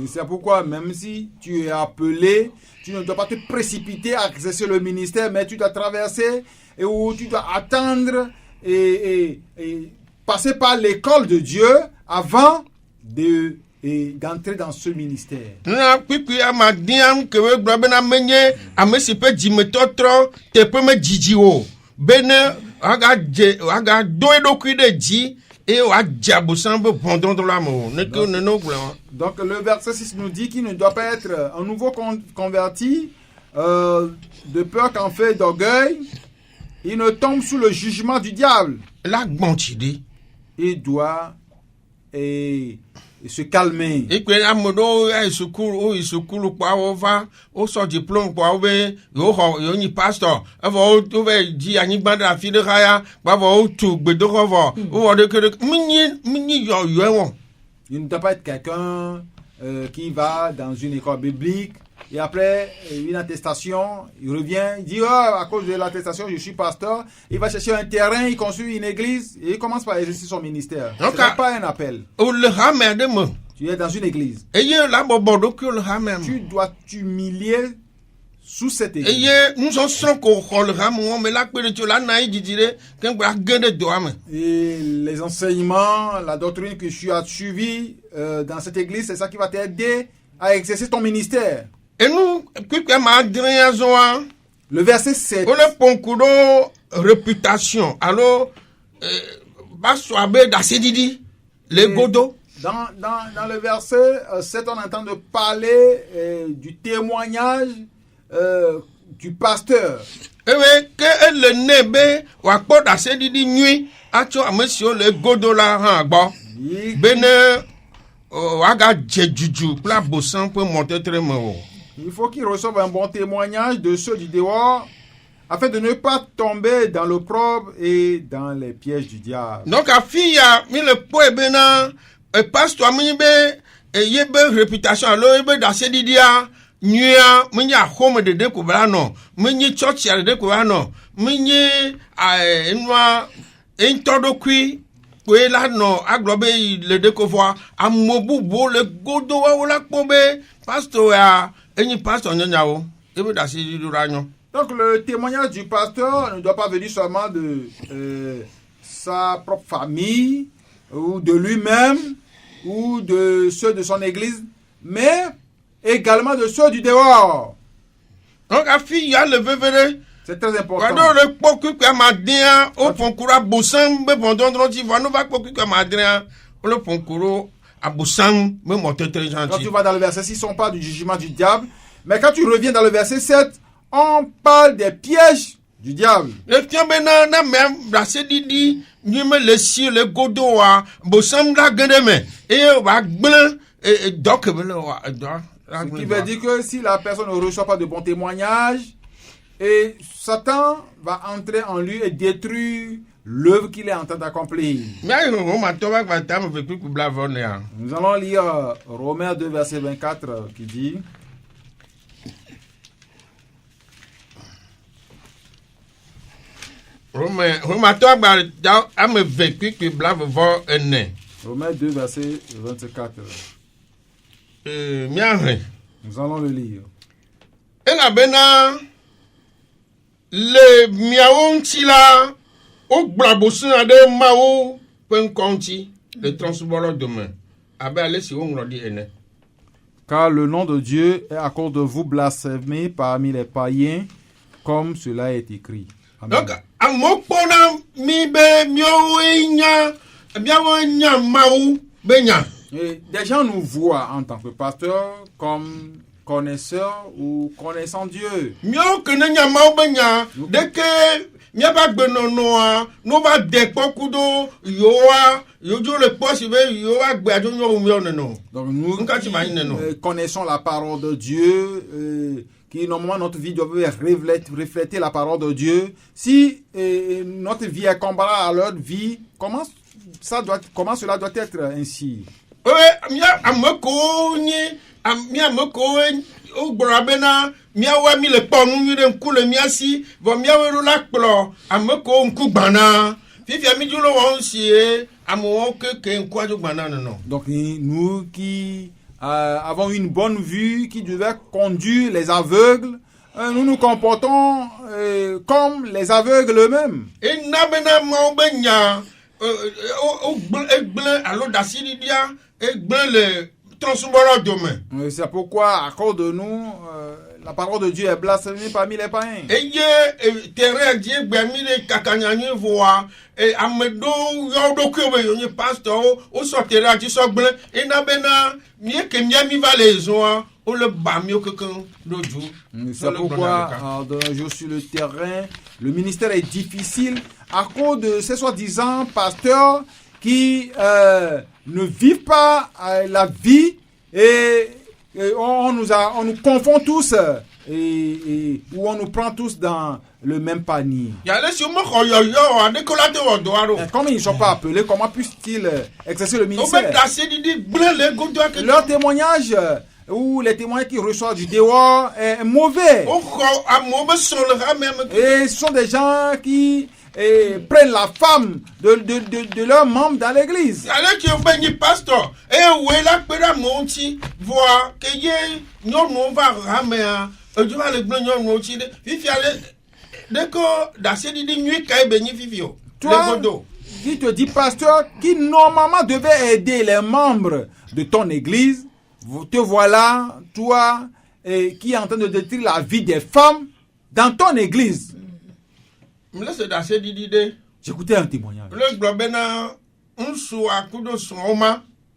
C'est pourquoi même si tu es appelé, tu ne dois pas te précipiter à exercer le ministère, mais tu dois traverser et où tu dois attendre et passer par l'école de Dieu avant d'entrer dans ce ministère. Donc le verset 6 nous dit qu'il ne doit pas être un nouveau converti de peur qu'en fait d'orgueil, il ne tombe sous le jugement du diable. Il doit se calmer. Et que amodo il secours pour avoir au sort diplôme pour avoir yo ni pasteur avoir tu veux dire ani banda fi de raya ba va tu gbedo rovo ou de que mini yo. Il ne doit pas être quelqu'un qui va dans une école biblique et après une attestation, il revient, il dit à cause de l'attestation, je suis pasteur. Il va chercher un terrain, il construit une église et il commence par exercer son ministère. Ce n'est pas un appel. Tu es dans une église. Tu dois t'humilier sous cette église. Et les enseignements, la doctrine que tu as suivie dans cette église, c'est ça qui va t'aider à exercer ton ministère. Et nous, le verset 7. Réputation. Alors, dans le verset 7, on entend de parler du témoignage du pasteur. Que le nebe ou pas d'assez didi nuit, à toi, monsieur le godo là, bene, waga djejuju, pla bossan pour monter très mauvais. Il faut qu'il reçoive un bon témoignage de ceux du dehors afin de ne pas tomber dans l'opprobre et dans les pièges du diable. Donc, à fille, mi le poe bena, pasteur minibe, et yebe réputation, alors yebe d'assez didia, nuya, mini a home de découvrano, mini church de découvrano, mini a enwa, entodo kui, que là non, aglobe le découvrir, a mobu bo le godo wa la pombe, pasteur ya. Donc le témoignage du pasteur ne doit pas venir seulement de sa propre famille ou de lui-même ou de ceux de son église, mais également de ceux du dehors. Donc c'est très important. Quand tu vas dans le verset 6, on parle du jugement du diable. Mais quand tu reviens dans le verset 7, on parle des pièges du diable. Ce qui veut dire que si la personne ne reçoit pas de bons témoignages, et Satan va entrer en lui et détruire l'œuvre qu'il est en train d'accomplir. Nous allons lire Romains 2, verset 24, qui dit Romains 2, verset 24. Nous allons le lire. Le miaontila au blabosin de mao penconti le transbord demain. Car le nom de Dieu est à cause de vous blasphémé parmi les païens, comme cela est écrit. Amen. Donc, à mon pona mi be mioinya biaonya mao benya. Des gens nous voient en tant que pasteurs comme connaisseurs ou connaissant Dieu. Mio que nenya mao benya dès que miaba gbenonoa no va depokudo yoa yojo le possible yoa gbeajo nyo mioneno. Donc nous connaissons la parole de Dieu qui normalement notre vie doit refléter la parole de Dieu. Si notre vie est comparable à leur vie, comment cela doit être ainsi? Mia ameko ni mia ameko o gborabena mia wa mi le ponu mi de nkule mia si vo mia we la kplo ameko nkugbana fifia mi julo won sie amo ke nkwajo gbana non. Donc nous qui avons une bonne vue qui devait conduire les aveugles, nous nous comportons comme les aveugles eux-mêmes. Et na bena mo benya alors d'Assidia et le transbord demain. C'est pourquoi, à cause de nous, la parole de Dieu est blasphémée parmi les païens. Et terre Dieu bermi les kakanyani voix et amedo yodo kwe yoni pasteur au sortira du soble et na bena mieux que miami valaisoa ou le bamio quelqu'un l'autre. C'est pourquoi de nos jours sur le terrain, le ministère est difficile à cause de ces soi-disant pasteurs qui ne vivent pas la vie et on nous confond tous et où on nous prend tous dans le même panier. Comme ils ne sont pas appelés, comment puissent-ils exercer le ministère? Leur témoignage ou les témoignages qu'ils reçoivent du dehors est mauvais. Et ce sont des gens qui prennent la femme de leurs membres dans l'église. Toi qui te dis pasteur, qui normalement devait aider les membres de ton église, te voilà, toi, qui est en train de détruire la vie des femmes dans ton église. J'écoutais un témoignage.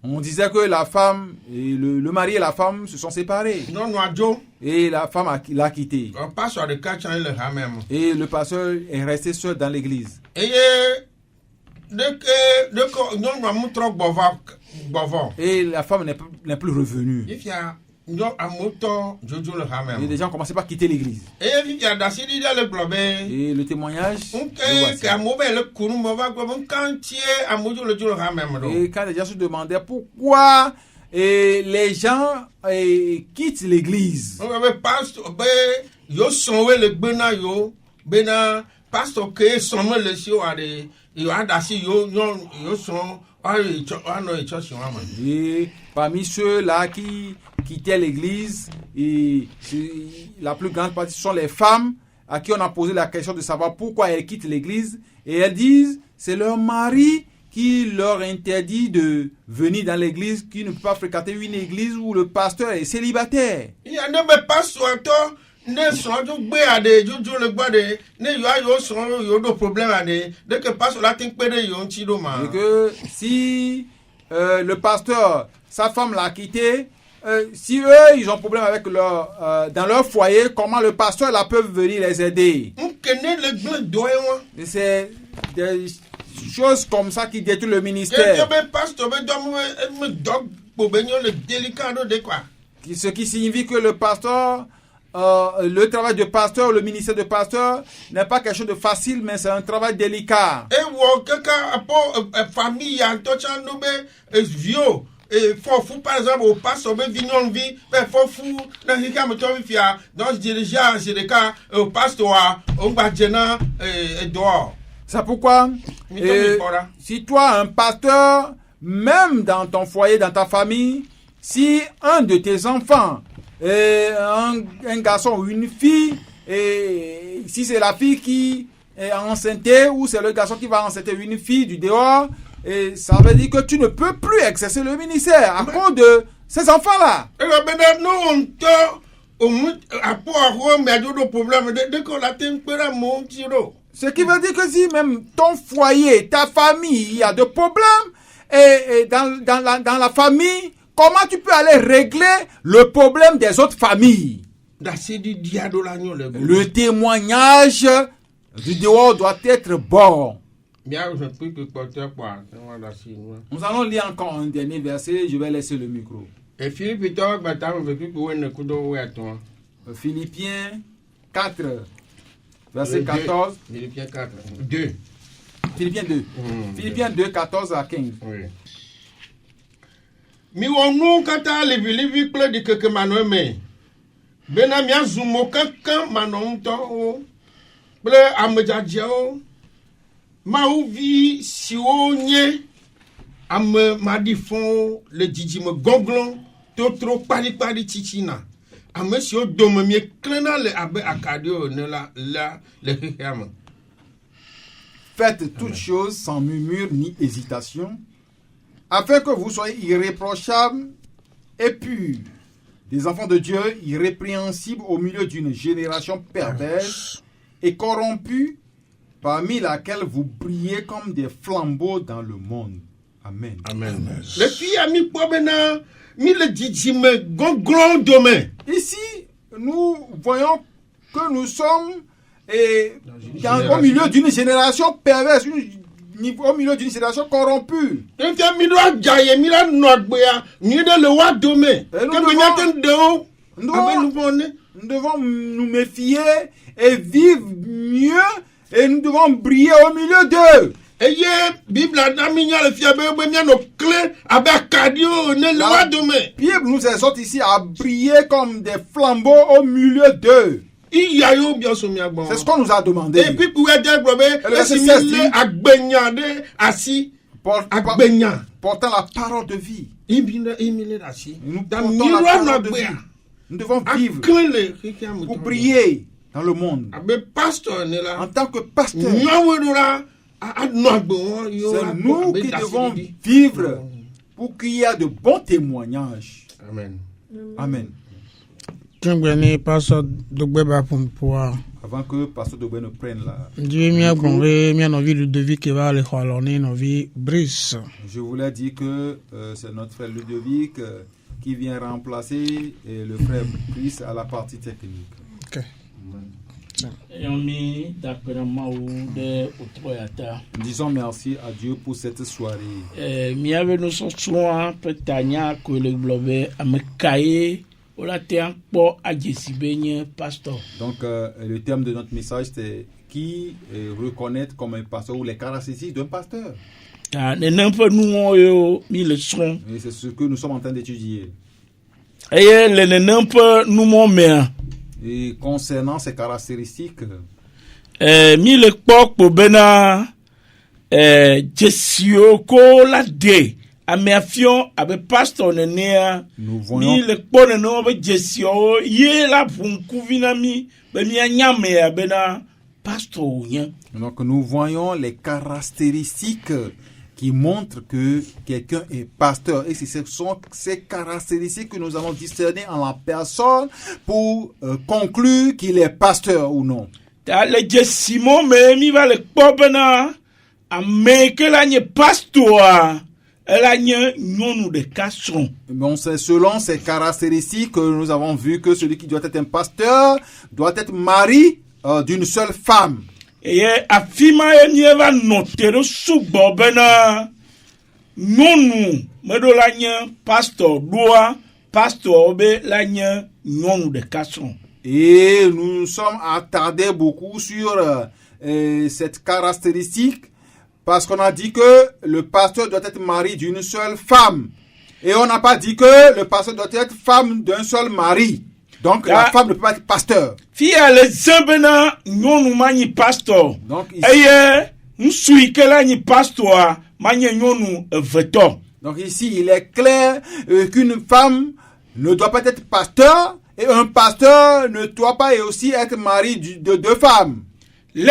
On disait que la femme, et le mari et la femme se sont séparés. Et la femme l'a quitté. Et le pasteur est resté seul dans l'église. Et la femme n'est plus revenue. Et les gens commençaient par quitter l'église. Et le témoignage. Et quand les gens se demandaient pourquoi les gens quittent l'église. Et parmi ceux-là qui quittaient l'église, et la plus grande partie sont les femmes à qui on a posé la question de savoir pourquoi elles quittent l'église. Et elles disent c'est leur mari qui leur interdit de venir dans l'église, qui ne peut pas fréquenter une église où le pasteur est célibataire. Il y a des pasteurs et que si le pasteur, sa femme l'a quitté, si eux ils ont problème avec dans leur foyer, comment le pasteur là peut venir les aider? Et c'est des choses comme ça qui détruisent le ministère. Ce qui signifie que le pasteur, le travail de pasteur, le ministère de pasteur n'est pas quelque chose de facile, mais c'est un travail délicat. Et faut par exemple au pasteur vignon vie faut fou dans les cas donc je dirais j'ai cas au pasteur on va gêner dehors. C'est pourquoi si toi un pasteur, même dans ton foyer, dans ta famille, si un de tes enfants un garçon ou une fille, et si c'est la fille qui est enceinte ou c'est le garçon qui va enceinte une fille du dehors, et ça veut dire que tu ne peux plus exercer le ministère à cause de ces enfants-là. Ce qui veut dire que si même ton foyer, ta famille, il y a des problèmes, et dans la famille, comment tu peux aller régler le problème des autres familles? Le témoignage du dehors doit être bon. Nous allons lire encore un dernier verset, je vais laisser le micro. Philippiens 4, verset 14. Philippiens 4, 2. Philippiens 2. Philippiens 2, 14 à 15. Oui. Miwonu kata levi ple di keke manome bena mia zumo kankan manonto ple amejajeo mauvi sionye am madifon le djidjime gonglon totro pari chichina am sio domemie klena le abe akadio ne la le hekam. Faites toutes choses sans murmure ni hésitation, afin que vous soyez irréprochables et purs, des enfants de Dieu irrépréhensibles au milieu d'une génération perverse et corrompue, parmi laquelle vous brillez comme des flambeaux dans le monde. Amen. Amen. Les filles a mis probena mi le djidjime gonglon demain. Ici, nous voyons que nous sommes au milieu d'une génération perverse, au milieu d'une génération corrompue. Et nous devons nous méfier et vivre mieux, et nous devons briller au milieu d'eux. La Bible nous exhorte ici à briller comme des flambeaux au milieu d'eux. C'est ce qu'on nous a demandé. Et puis, portant la parole de vie. Nous devons vivre pour briller dans le monde. En tant que pasteur, c'est nous qui devons vivre pour qu'il y ait de bons témoignages. Amen. Amen. Avant que Pasteur Dogbe ne prenne la... Je voulais dire que c'est notre frère Ludovic qui vient remplacer le frère Brice à la partie technique. Ok. Disons merci à Dieu pour cette soirée. Donc le terme de notre message c'est qui reconnaître comme un pasteur ou les caractéristiques d'un pasteur. Et c'est ce que nous sommes en train d'étudier. Et concernant ces caractéristiques, nous voyons donc nous voyons les caractéristiques qui montrent que quelqu'un est pasteur. Et ce sont ces caractéristiques que nous allons discerner en la personne pour conclure qu'il est pasteur ou non. Bon, c'est selon ces caractéristiques que nous avons vu que celui qui doit être un pasteur doit être mari d'une seule femme. Et nous nous sommes attardés beaucoup sur cette caractéristique parce qu'on a dit que le pasteur doit être mari d'une seule femme. Et on n'a pas dit que le pasteur doit être femme d'un seul mari. Donc la femme ne peut pas être pasteur. Donc ici, il est clair qu'une femme ne doit pas être pasteur et un pasteur ne doit pas aussi être mari de deux femmes. Et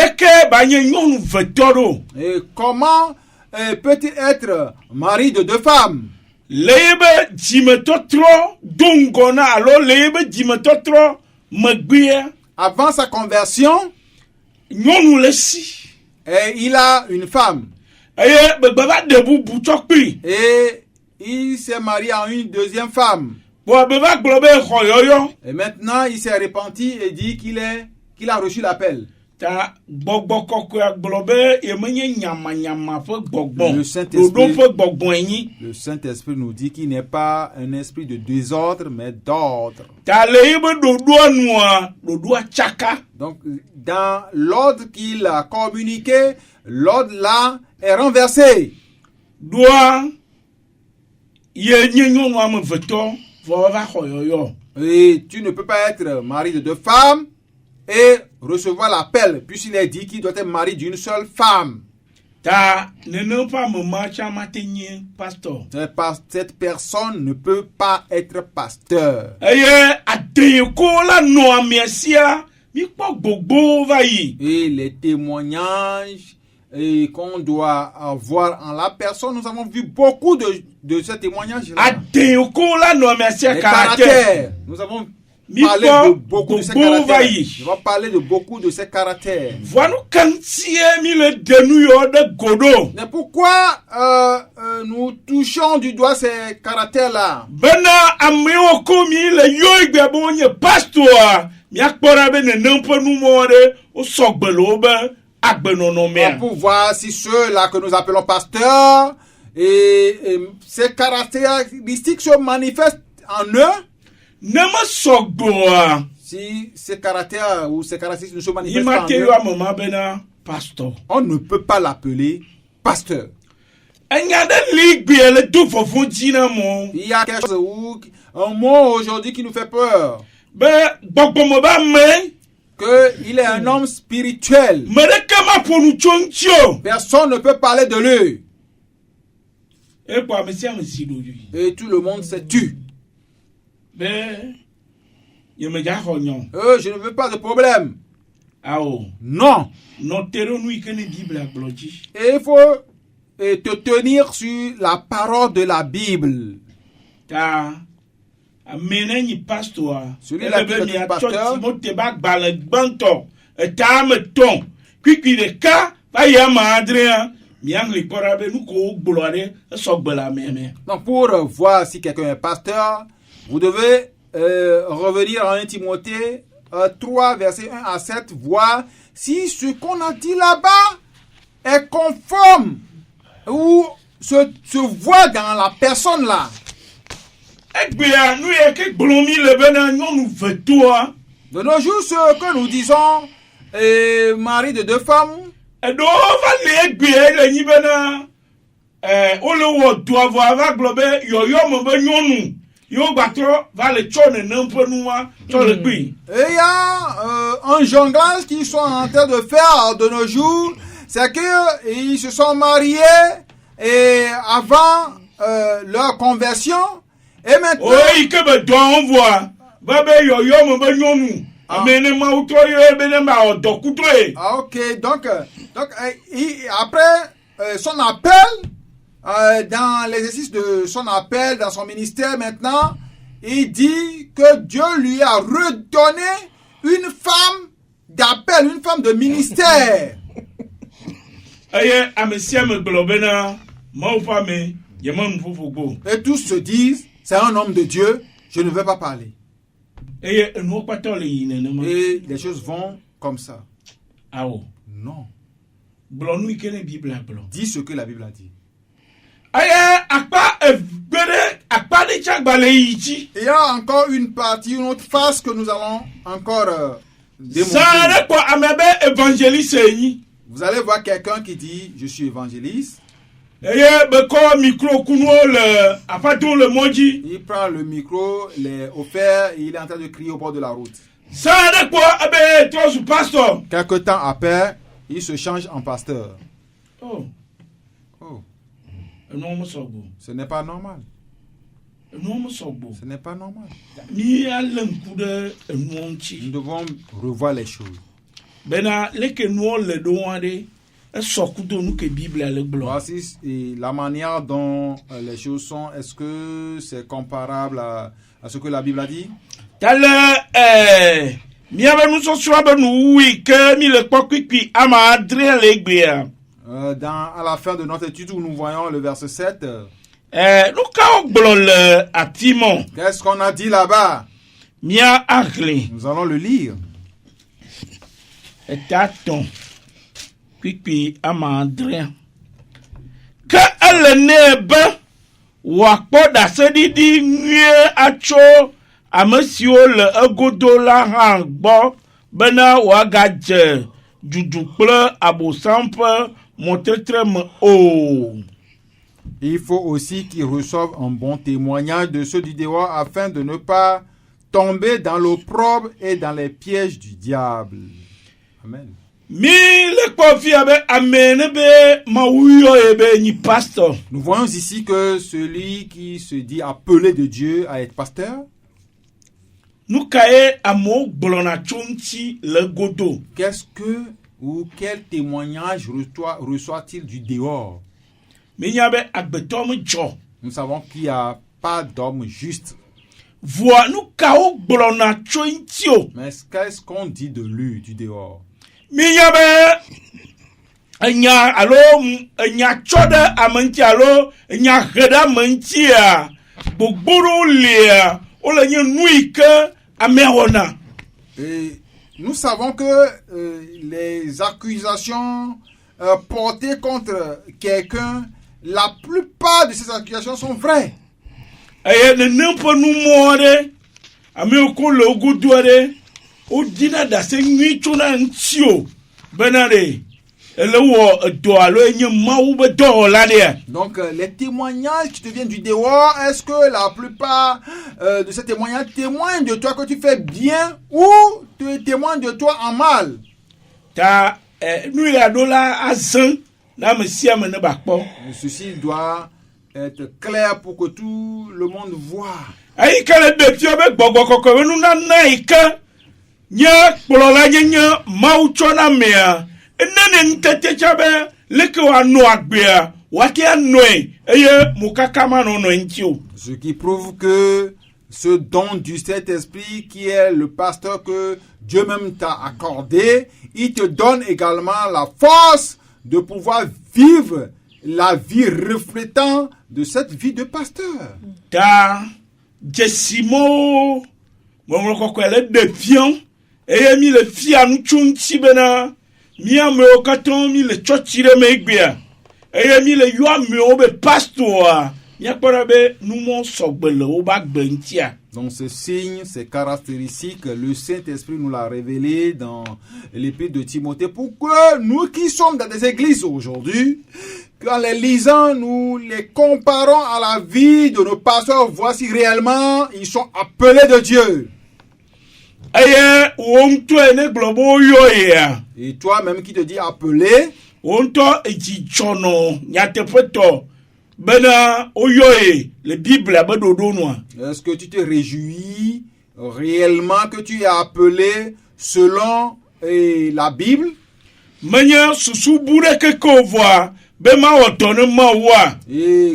comment peut-il être mari de deux femmes? Avant sa conversion, il a une femme. Et il s'est marié à une deuxième femme. Et maintenant, il s'est repenti et dit qu'il a reçu l'appel. Le Saint-Esprit nous dit qu'il n'est pas un esprit de désordre, mais d'ordre. Donc, dans l'ordre qu'il a communiqué, l'ordre là est renversé. Et tu ne peux pas être mari de deux femmes et recevoir l'appel, puisqu'il est dit qu'il doit être mari d'une seule femme. Cette personne ne peut pas être pasteur. Et les témoignages qu'on doit avoir en la personne, nous avons vu beaucoup de ces témoignages-là. Les caractères. Nous avons parlé de beaucoup de ces caractères. Je vais parler de beaucoup de ces caractères. Mais pourquoi nous touchons du doigt ces caractères-là? pour voir si ceux-là que nous appelons pasteurs et ces caractéristiques se manifestent en eux. Si ces caractères ou ces caractéristiques ne se manifestent pas en eux, on ne peut pas l'appeler pasteur. Il y a quelque chose, un mot aujourd'hui qui nous fait peur. Qu'il est un homme spirituel. Personne ne peut parler de lui. Et tout le monde s'est tu. Je ne veux pas de problème. Non. Et il faut te tenir sur la parole de la Bible. Celui-là qui est un pasteur. Donc pour voir si quelqu'un est pasteur, vous devez revenir en 1 Timothée 3, versets 1 à 7, voir si ce qu'on a dit là-bas est conforme ou se voit dans la personne là. De nos jours, ce que nous disons, mari de 2 femmes, et il y a un jonglage qu'ils sont en train de faire de nos jours, c'est qu'ils se sont mariés et avant leur conversion. Et maintenant, ok, donc après son appel, dans l'exercice de son appel, dans son ministère maintenant, il dit que Dieu lui a redonné une femme d'appel, une femme de ministère. Et tous se disent, c'est un homme de Dieu, je ne veux pas parler. Et les choses vont comme ça. Non. Dis ce que la Bible a dit. Il y a encore une partie, une autre phase que nous allons encore démontrer. Vous allez voir quelqu'un qui dit, je suis évangéliste. Il prend le micro, les offert et il est en train de crier au bord de la route. Quelque temps après, il se change en pasteur. Oh. Ce n'est pas normal. Ce n'est pas normal. Nous devons revoir les choses. Voici la manière dont les choses sont. Est-ce que c'est comparable à ce que la Bible a dit? À la fin de notre étude où nous voyons le verset 7. Qu'est-ce qu'on a dit là-bas? Nous allons le lire. Il faut aussi qu'ils reçoivent un bon témoignage de ceux du dehors afin de ne pas tomber dans l'opprobre et dans les pièges du diable. Amen. Nous voyons ici que celui qui se dit appelé de Dieu à être pasteur, qu'est-ce que ou quel témoignage reçoit-il du dehors? Nous savons qu'il n'y a pas d'homme juste. Mais qu'est-ce qu'on dit de lui du dehors? Et nous savons que les accusations portées contre quelqu'un, la plupart de ces accusations sont vraies. Donc les témoignages qui te viennent du dehors, est-ce que la plupart de ces témoignages témoignent de toi que tu fais bien ou te témoignent de toi en mal? Ceci doit être clair pour que tout le monde voit. Ce qui prouve que ce don du Saint-Esprit qui est le pasteur que Dieu même t'a accordé, il te donne également la force de pouvoir vivre la vie reflétant de cette vie de pasteur. Donc ce signe, ces caractéristiques, le Saint-Esprit nous l'a révélé dans l'épître de Timothée pour que nous qui sommes dans des églises aujourd'hui, qu'en les lisant, nous les comparons à la vie de nos pasteurs, voici réellement ils sont appelés de Dieu. Et toi-même qui te dis appelé, est-ce que tu te réjouis réellement que tu es appelé selon la Bible? Et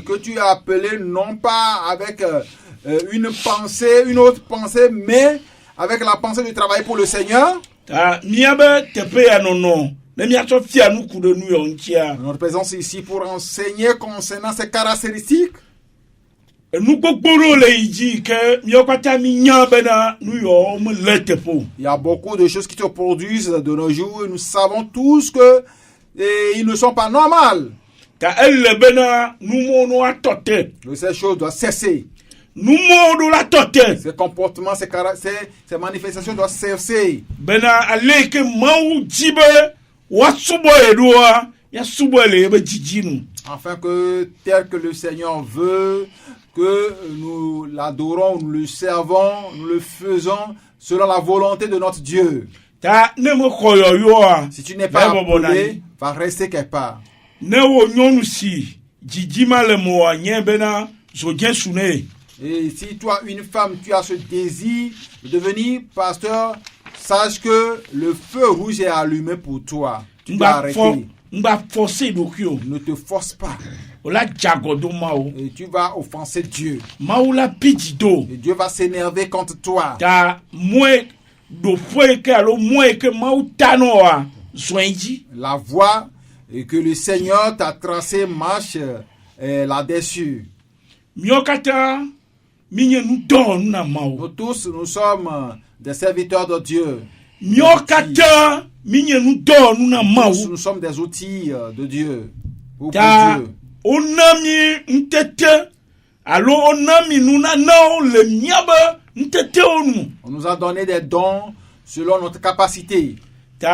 que tu es appelé non pas avec une autre pensée, mais avec la pensée de travailler pour le Seigneur? Notre présence ici pour enseigner concernant ces caractéristiques. Il y a beaucoup de choses qui se produisent de nos jours et nous savons tous que ils ne sont pas normales. Ces choses doivent cesser. Ces comportements, ces manifestations doivent cesser. Afin que tel que le Seigneur veut, que nous l'adorons, nous le servons, nous le faisons selon la volonté de notre Dieu. Si tu n'es pas appelé, va rester quelque part. Et si toi, une femme, tu as ce désir de devenir pasteur, sache que le feu rouge est allumé pour toi. Tu dois arrêter. Ne te force pas. Et tu vas offenser Dieu. Et Dieu va s'énerver contre toi. La voie que le Seigneur t'a tracée marche là-dessus. Nous tous, nous sommes des serviteurs de Dieu. Nous sommes des outils de Dieu. Pour Dieu. On nous a donné des dons selon notre capacité. Et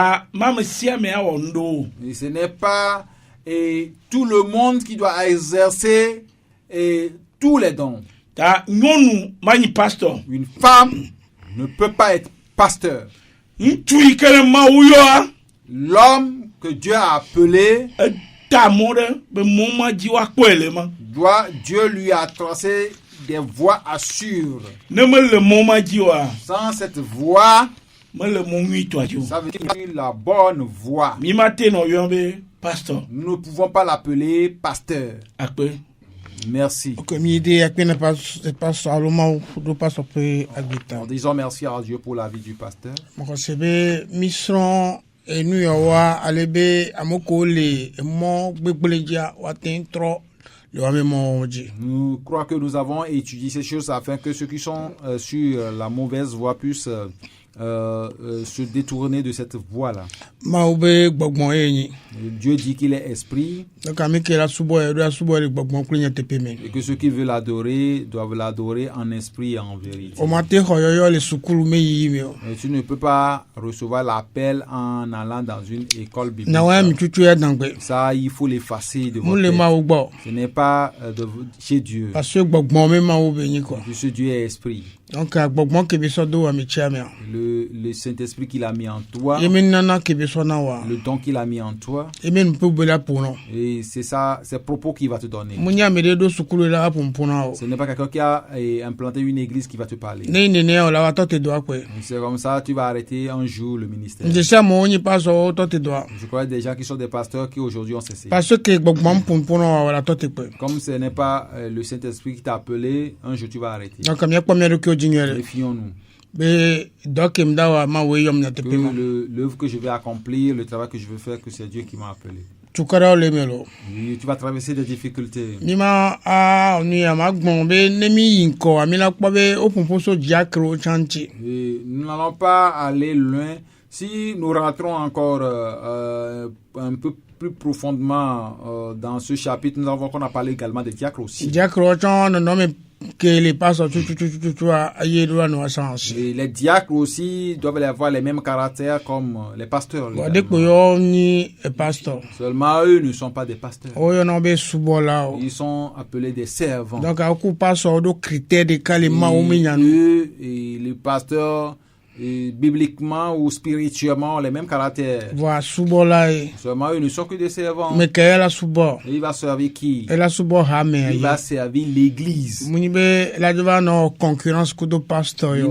ce n'est pas tout le monde qui doit exercer tous les dons. Une femme ne peut pas être pasteur. L'homme que Dieu a appelé, Dieu lui a tracé des voies à suivre. Sans cette voie, ça veut dire la bonne voie. Nous ne pouvons pas l'appeler pasteur. Merci. En disant merci à Dieu pour la vie du pasteur. Nous croyons que nous avons étudié ces choses afin que ceux qui sont sur la mauvaise voie puissent se détourner de cette voie-là. Dieu dit qu'il est esprit et que ceux qui veulent l'adorer doivent l'adorer en esprit et en vérité. Et tu ne peux pas recevoir l'appel en allant dans une école biblique. Ça, il faut l'effacer de votre tête. Ce n'est pas chez Dieu. Parce que Dieu est esprit. Donc, le Saint-Esprit qu'il a mis en toi, le don qu'il a mis en toi, et c'est ça, c'est propos qu'il va te donner. Ce n'est pas quelqu'un qui a implanté une église qui va te parler. C'est comme ça, tu vas arrêter un jour le ministère. Je crois des gens qui sont des pasteurs qui aujourd'hui ont cessé. Comme ce n'est pas le Saint-Esprit qui t'a appelé, un jour tu vas arrêter. Méfions-nous. L'œuvre que je vais accomplir, le travail que je veux faire, que c'est Dieu qui m'a appelé. Oui, tu vas traverser des difficultés. Nous n'allons pas aller loin. Si nous rentrons encore un peu plus profondément dans ce chapitre, nous avons qu'on a parlé également des diacres aussi. Que les pasteurs, les diacres aussi doivent avoir les mêmes caractères comme les pasteurs. Seulement eux ne sont pas des pasteurs. Ils sont appelés des servants. Donc, eux et les pasteurs, bibliquement ou spirituellement, les mêmes caractères. Seulement eux ne sont que des servants. Et il va servir qui? Il va servir l'église. Il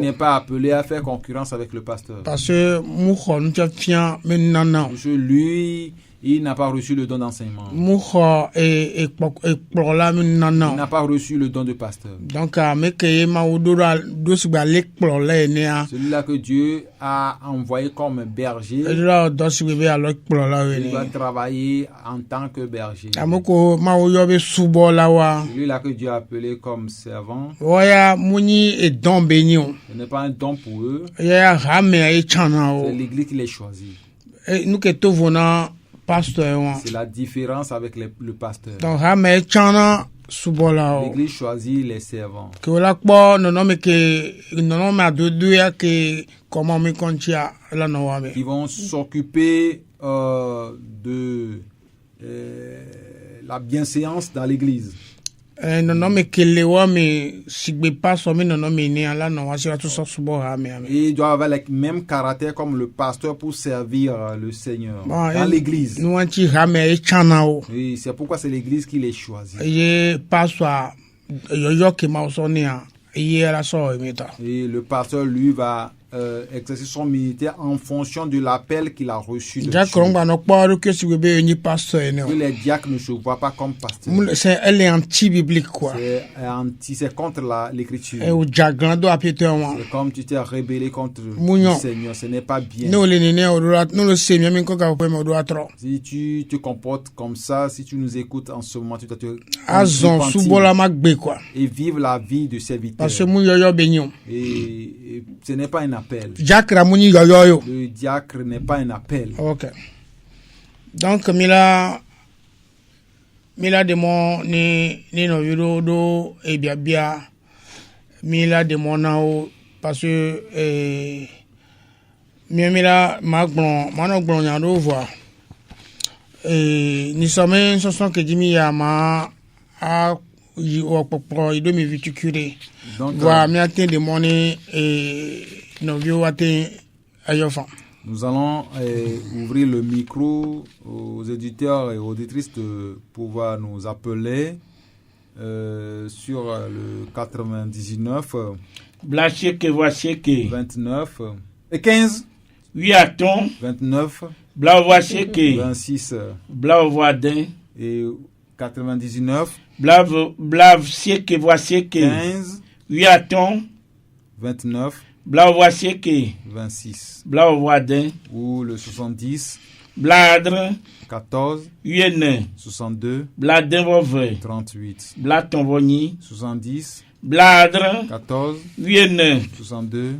n'est pas appelé à faire concurrence avec le pasteur. Parce que lui, il n'a pas reçu le don d'enseignement. Il n'a pas reçu le don de pasteur. Donc, celui-là que Dieu a envoyé comme berger, il va travailler en tant que berger. Celui-là que Dieu a appelé comme servant, ce n'est pas un don pour eux. C'est l'église qui les choisit. C'est la différence avec le pasteur. L'église choisit les servants. Qui vont s'occuper de la bienséance dans l'église. Et ils doivent avoir le même caractère comme le pasteur pour servir le Seigneur dans l'église. Et c'est pourquoi c'est l'église qui les choisit. Et le pasteur, lui, va exercer son ministère en fonction de l'appel qu'il a reçu de Dieu. Les diacres ne se voient pas comme pasteurs. C'est anti-biblique, quoi. C'est contre l'écriture. C'est comme tu t'es rebellé contre le Seigneur. Ce n'est pas bien. Si tu te comportes comme ça, si tu nous écoutes en ce moment, tu dois te repentir et vivre la vie de serviteur. Et ce n'est pas un appel. Le diacre n'est pas un appel. Ok. Donc, mila de mon ni no viro do e bia mila de mon nao parce que mila magbon manogbon yando voix ni sommes sont que Jimmy Yama a il doit me viticuler. Donc, nous allons ouvrir le micro aux éditeurs et auditrices de pouvoir nous appeler sur le 99 29 et 15 29 26 et 99 15 29 26 ou le 70 14 62 38 70 14 62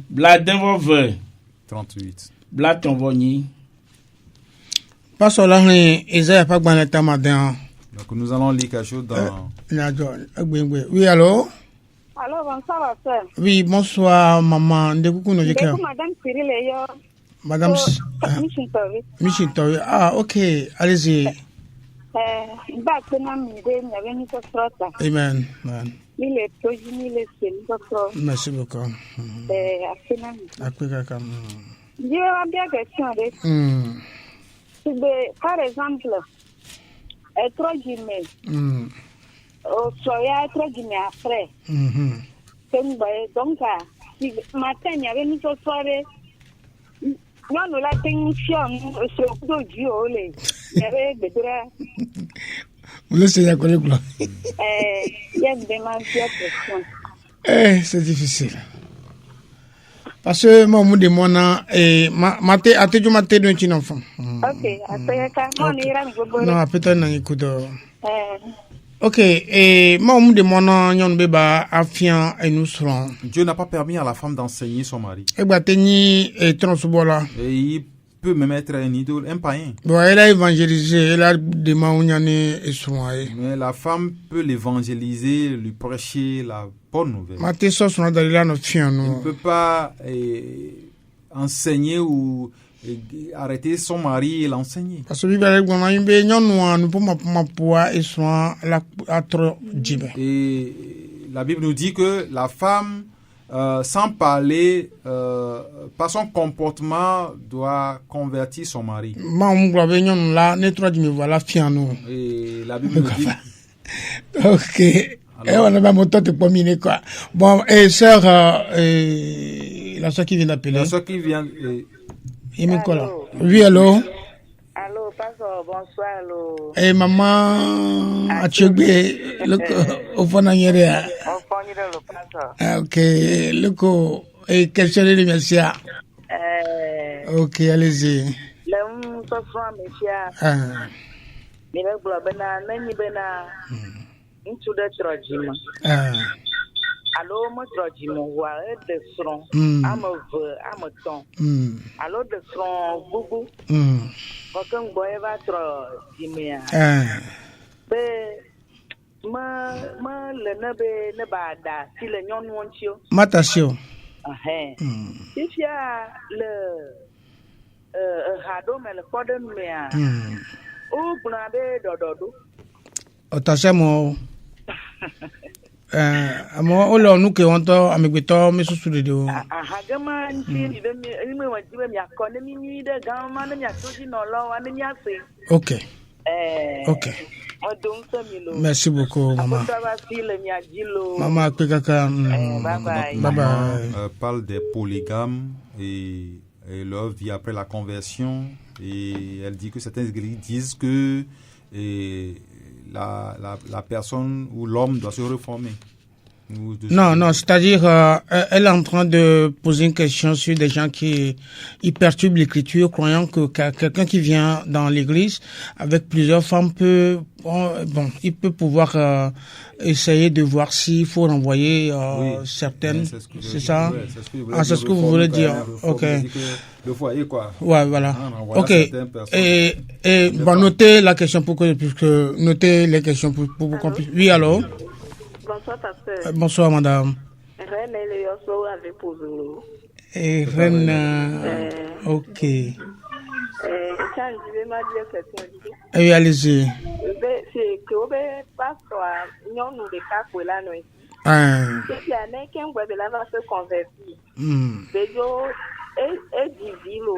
38. Blaton Voni. Pastor Lahni, Isaiah Pagbaneta Madin. Donc nous allons lire quelque chose dans... Oui, allô? Allô, bonsoir, sœur. Oui, bonsoir, maman. Madame Cyril et yo. Madame Michintori. Ah, ok, allez-y. Amen. Merci beaucoup. Par exemple, être guillemets. Soya être guillemets après. Donc, matin, il y avait une soirée. Non, nous la technicienne, sur le Dieu, il y avait des draps. Vous laissez la collègue là. Il y a des questions. C'est difficile. Parce que moi, je me demande, à tes maté d'un petit enfant. Ok, après, quand on ira, non, après, on a écouté. Ok, et moi, je me demande, yon beba afian et nous serons. Dieu n'a pas permis à la femme d'enseigner son mari. Et il peut même être un idole, un païen. Bon, elle a évangélisé, elle a demandé et soigné. Mais la femme peut l'évangéliser, lui prêcher la bonne nouvelle. Il ne peut pas enseigner ou arrêter son mari et l'enseigner. Parce que et la Bible nous dit que la femme, sans parler, par son comportement, doit convertir son mari. Et la Bible nous dit... Ok. Alors, bon, et sœur, la sœur qui vient d'appeler. La sœur qui vient... Oui, allô? Allô, pasteur, bonsoir, allô. Eh, maman, Achogbe, au fond, on y est. Ok, loco, et quel sont les remerciements? Ok, allez-y. Le soir, monsieur. Mais le blabena, n'est bena, into the trojima. Alors, moi, trojima, voir de front. I'm a ton. Alors, de front, boubou. Aucun boy va trojima. Le nebe nebada, si le nyon wonchio. Matasio. If ya le hado me le kodem mea. O bunabe dododo. Otasemo. Amo olo nuke wonto amigbeto mesusu de do. Gama nti be me wajibe mi akone mi de gama na mi atoji no lo wa mi ase. OK. OK. Merci beaucoup, maman. Maman, bye bye. Parle des polygames et leur vie après la conversion. Et elle dit que certaines églises disent que la personne ou l'homme doit se reformer. Non, c'est-à-dire, elle est en train de poser une question sur des gens qui perturbent l'écriture, croyant que quelqu'un qui vient dans l'église avec plusieurs femmes il peut pouvoir essayer de voir s'il faut renvoyer certaines. C'est ça? C'est ce que vous voulez dire. Ok. Le foyer, quoi. Ouais, voilà. Ok. Et notez la question notez les questions pour qu'on puisse. Oui, allô? Bonsoir, pasteur. Bonsoir, madame. Reine Elioso avait posé. Et Reine, ok. Oui, allez-y. C'est que vous pasteur, nous les cas pour la nuit. C'est bien, qu'un web là va se convertir. Et divino,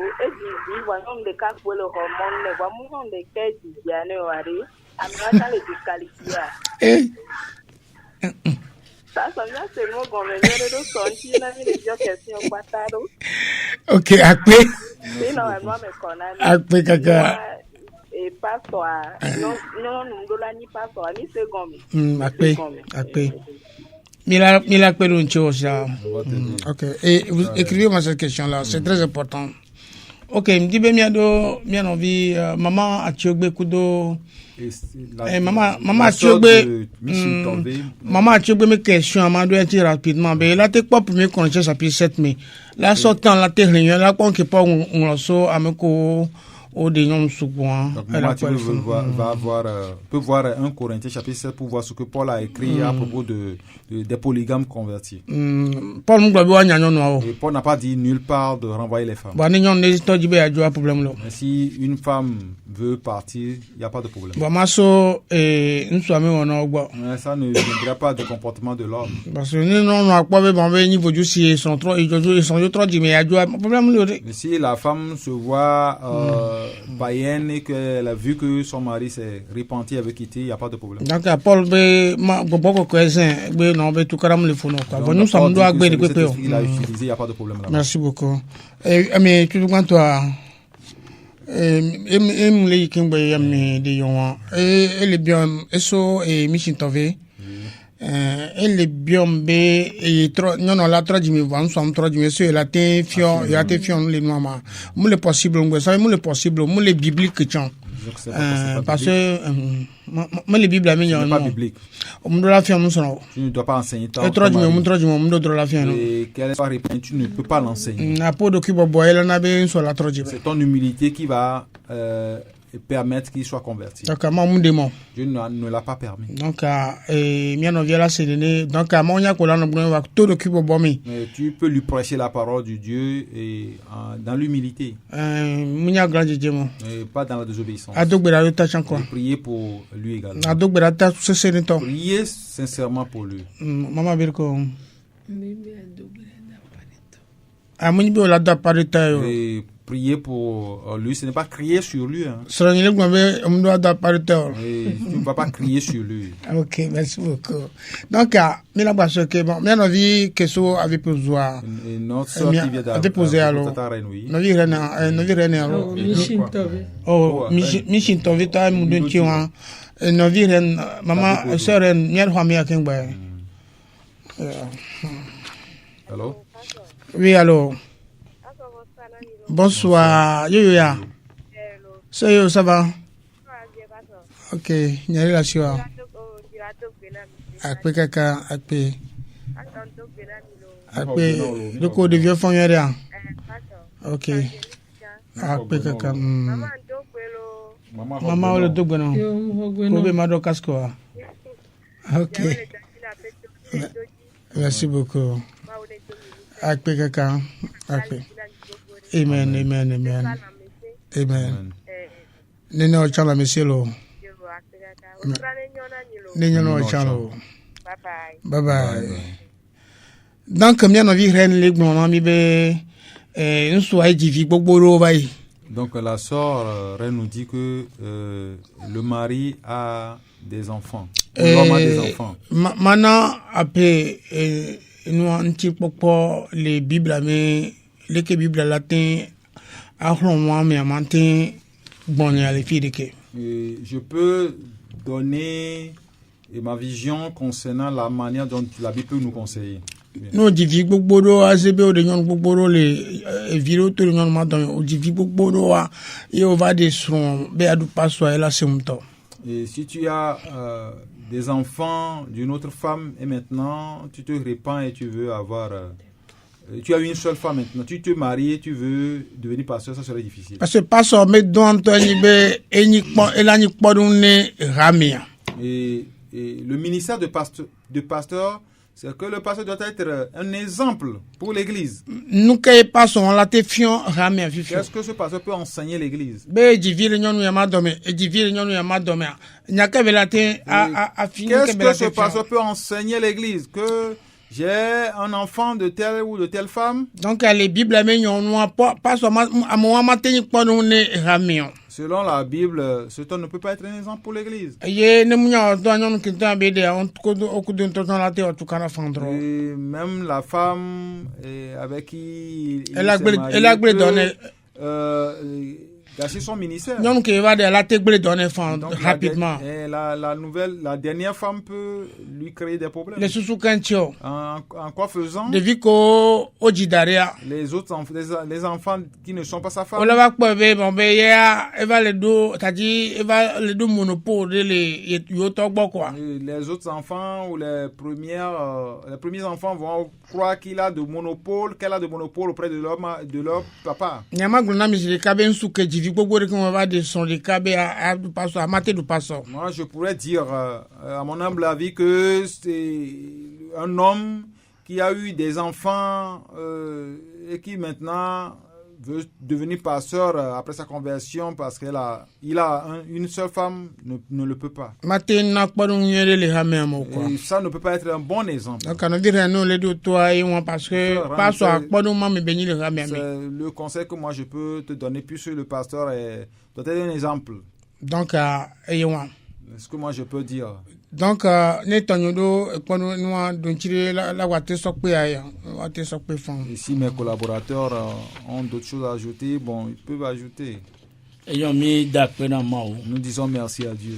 on les cas pour le hormone, mais vraiment, on les cas d'Idiane ou Ari, à moi, les disqualifiés. Ok, après kaka. Après. Mila Peruncho, ça. Ok. Et vous écrivez-moi cette question-là, c'est très important. Ok, m'dibe miado mianovi maman Atiogbe kudo maman Atiogbe maman Atiogbe mes questions amado enti rapidement ben là t'es pas premier connaître chapitre 7 mais là sortant la terre réunion là qu'on que pas on so ameko au dénom souvent peut voir 1 Corinthiens chapitre 7 pour voir ce que Paul a écrit à propos des polygames convertis. Paul n'a pas dit nulle part de renvoyer les femmes. Si une femme veut partir, il n'y a pas de problème. Ça ne viendra pas du comportement de l'homme. Si la femme se voit païenne et qu'elle a vu que son mari s'est repenti, avait quitté, il n'y a pas de problème. Donc Paul il a utilisé, il n'y a pas de problème là. Merci beaucoup. Mais tu vois toi elle est bien eso et Michintové elle est bien et non la traduit vont sont traduit sur la te fion les maman moi le possible on ça moi le possible moi les bibliques tiens parce que moi les bibles mais pas biblique on doit la faire nous ça tu ne dois pas enseigner tant traduit on doit la faire et qu'elle est pas répétée tu ne peux pas l'enseigner na po de qui bobo elle na be sur la traduit c'est ton humilité qui va permettre qu'il soit converti. Donc Dieu ne l'a pas permis. Donc mais tu peux lui prêcher la parole du Dieu et dans l'humilité. Et pas dans la désobéissance. Priez pour lui également. Priez sincèrement pour lui. Maman Birko. Et prier pour lui, ce n'est pas crier sur lui. Hein. Tu ne vas pas crier sur lui. Ok, merci beaucoup. Donc, bien envie que ça avait posé. Notre soeur qui vient déposer alors. Michintove, toi, Mouduntiwa. Maman, sœur, Allô? Oui, allô. Bonsoir, Yoya. Ça va? Ok, nyari la siwa. Akpe kaka, akpe. Loko de vieux fonyere. Ok. Akpe kaka. Mama ole dogbe no. Kobe mado kasko. Ok. Merci beaucoup. Akpe kaka. Akpe. Amen, amen, amen. Amen. Nino chala meselo. Nino chala. Bye bye. Donc bien envie ren le gbon mi be un soit jivi gbogboro bayi. Donc la sœur Ren nous dit que le mari a des enfants. L'homme a des enfants. Maintenant après nous un petit peu les bibles mais les Bible latin je peux donner ma vision concernant la manière dont la Bible peut nous conseiller. No divi gbogboro azebe o de nyon gbogboro le viro to nyon ma don o divi gbogboro wa e o va de son be adu paso ela semto. Et si tu as des enfants d'une autre femme et maintenant tu te répands et tu veux avoir tu as une seule femme maintenant, tu te maries et tu veux devenir pasteur, ça serait difficile. Parce que pasteur me don to ni be enikpo elani podune ramia. Et le ministère de pasteur, c'est que le pasteur doit être un exemple pour l'église. Nous que pasteur la te fion ramia fifi. Qu'est-ce que ce pasteur peut enseigner l'église? Be divile nyonu ya madome, e divile nyonu ya madome. Nyaka velate a fini que belate. Qu'est-ce que ce pasteur peut enseigner l'église? Que j'ai un enfant de telle ou de telle femme. Donc les Bibles pas selon la Bible, ce ne peut pas être un exemple pour l'église. Et même la femme avec qui gâcher son ministère. Donc il va de la table donner rapidement. La dernière femme peut lui créer des problèmes. Les sous-sous-cantio. En quoi faisant? De Vico Ojidaria. Les autres les enfants qui ne sont pas sa femme. On va pas va le dos, c'est-à-dire il va le dos monopole les quoi. Les autres enfants ou les premiers enfants vont croire qu'elle a de monopole auprès de leur papa. Moi, je pourrais dire, à mon humble avis, que c'est un homme qui a eu des enfants et qui maintenant veut devenir pasteur après sa conversion parce qu'il a une seule femme, ne le peut pas. Et ça ne peut pas être un bon exemple. C'est le conseil que moi je peux te donner, puisque le pasteur doit être un exemple. Donc, ce que moi je peux dire. Donc, et si mes collaborateurs ont d'autres choses à ajouter, bon, ils peuvent ajouter. Nous disons merci à Dieu.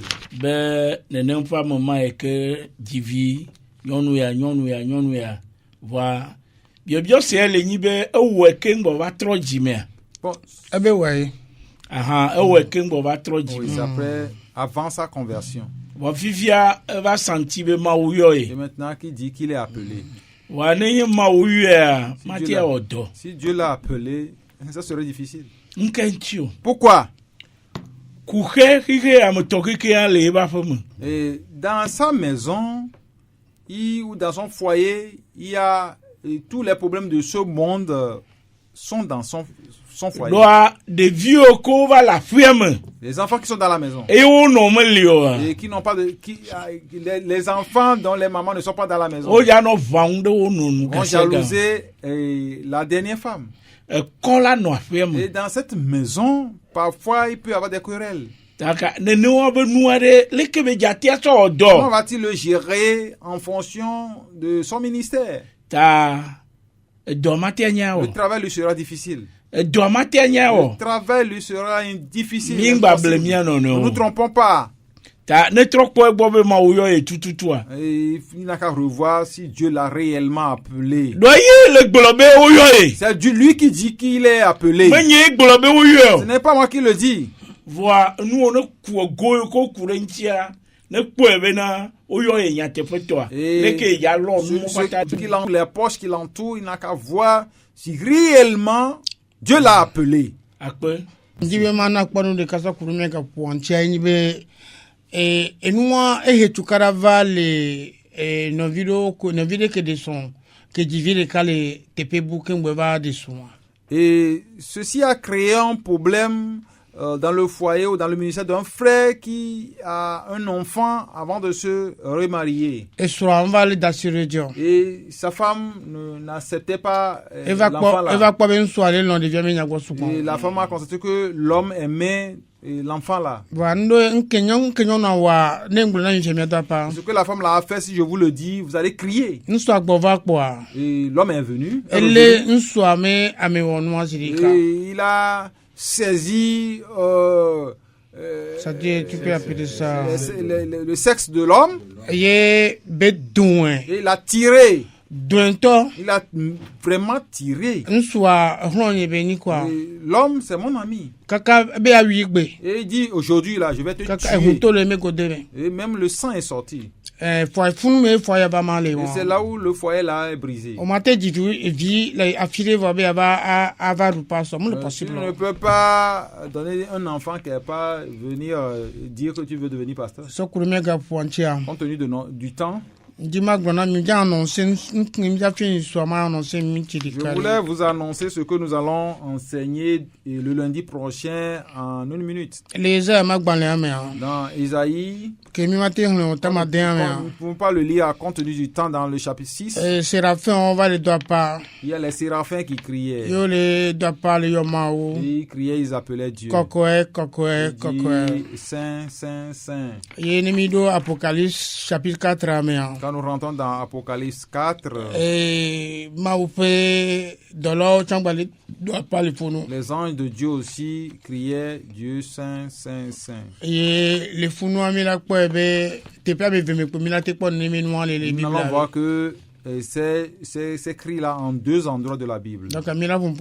Avant sa conversion. Et maintenant qui dit qu'il est appelé. Si Dieu l'a appelé, ça serait difficile. Pourquoi? Et dans sa maison ou dans son foyer, il y a tous les problèmes de ce monde sont dans son foyer. Les enfants qui sont dans la maison et qui n'ont pas les enfants dont les mamans ne sont pas dans la maison vont jalouser la dernière femme. Et dans cette maison, parfois il peut y avoir des querelles. Comment va-t-il le gérer en fonction de son ministère? Le travail lui sera difficile. Le travail lui sera difficile. Ne nous trompons pas. Il n'a qu'à revoir si Dieu l'a réellement appelé. C'est lui qui dit qu'il est appelé. Ce n'est pas moi qui le dis. Les poches qui l'entourent, il n'a qu'à voir si réellement Dieu l'a appelé. Et ceci a créé un problème dans le foyer ou dans le ministère d'un frère qui a un enfant avant de se remarier. Et sa femme n'acceptait pas l'enfant-là. Et la femme a constaté que l'homme aimait l'enfant-là. Ce que la femme l'a fait, si je vous le dis, vous allez crier. Et l'homme est venu. Et il a saisi tu peux appeler ça le sexe de l'homme et il a tiré. Il a vraiment tiré. L'homme, c'est mon ami. Et il dit, aujourd'hui, là, je vais te tuer. Et même le sang est sorti. Et c'est là où le foyer là est brisé. Tu ne peux pas donner un enfant qui n'est pas venir dire que tu veux devenir pasteur. Compte tenu du temps. Je voulais vous annoncer ce que nous allons enseigner le lundi prochain en 1 minute. Dans Isaïe, nous ne pouvons pas le lire à compte tenu du temps dans le chapitre 6. Il y a les séraphins qui criaient. Ils criaient, ils appelaient Dieu. Saint, Saint, Saint. Apocalypse chapitre 4. quand nous rentrons dans Apocalypse 4, les anges de Dieu aussi criaient Dieu Saint, Saint, Saint. Nous allons voir que ces cris-là en deux endroits de la Bible. Nous allons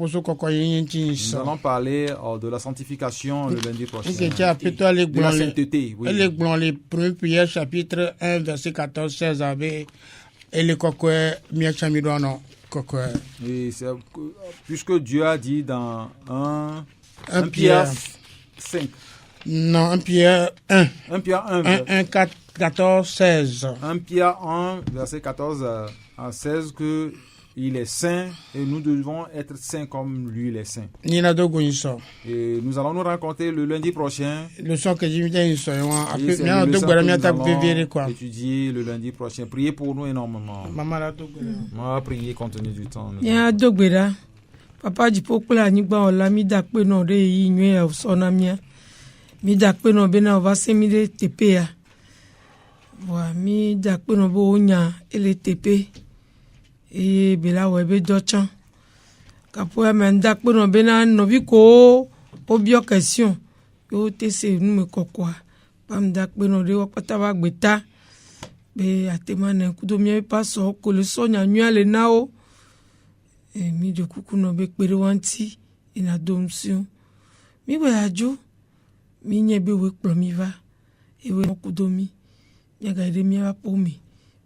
parler de la sanctification le lundi prochain. De la sainteté, oui. Chapitre 1, verset 14-16. Puisque Dieu a dit dans 1 Pierre 5. Non, 1 Pierre 1. 1 Pierre 1. 1, 14, 16. 1 Pierre 1, verset 14 à 16, que il est saint et nous devons être saints comme lui il est saint. Et nous allons nous rencontrer le lundi prochain. Nous allons étudier le lundi prochain. Priez pour nous énormément. On va prier compte tenu du temps. Papa du pokula nyigba ola mi da pe no re yi nwe o sona mia. Mi da pe no be na va se mi de tepe ya. Wa mi da pe no bo nya ele tepe. E be la we be dochan. Kapo ya me da pe no be na no bi ko o bio question. Yo te se nu me kokwa. Pa mi da pe no re wa pata ba gbeta. Be atema na kudo mi pa so ko le so nya nwa le na o. Mi de kuku no be pere wanti ina domsion mi we ajo mi nye be we plomi va e we kudomi ya ga de mi va pomi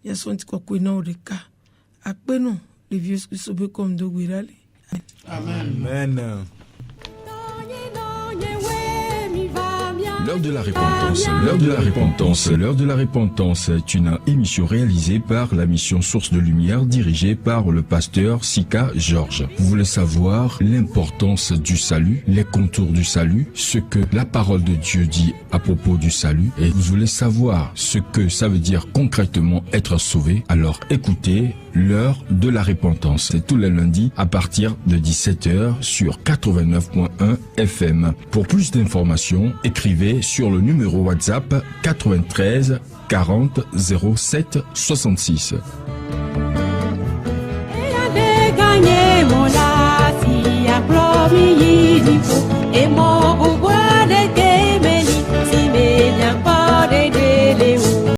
ya sonti kokwe na oreka ape no le vieux qui sobe comme do gwirale. Amen. Amen. L'heure de la repentance, l'heure de la repentance, l'heure de la repentance est une émission réalisée par la mission Source de Lumière dirigée par le pasteur Sika Georges. Vous voulez savoir l'importance du salut, les contours du salut, ce que la parole de Dieu dit à propos du salut et vous voulez savoir ce que ça veut dire concrètement être sauvé, alors écoutez l'heure de la repentance. C'est tous les lundis à partir de 17h sur 89.1 FM. Pour plus d'informations, écrivez sur le numéro WhatsApp 93 40 07 66.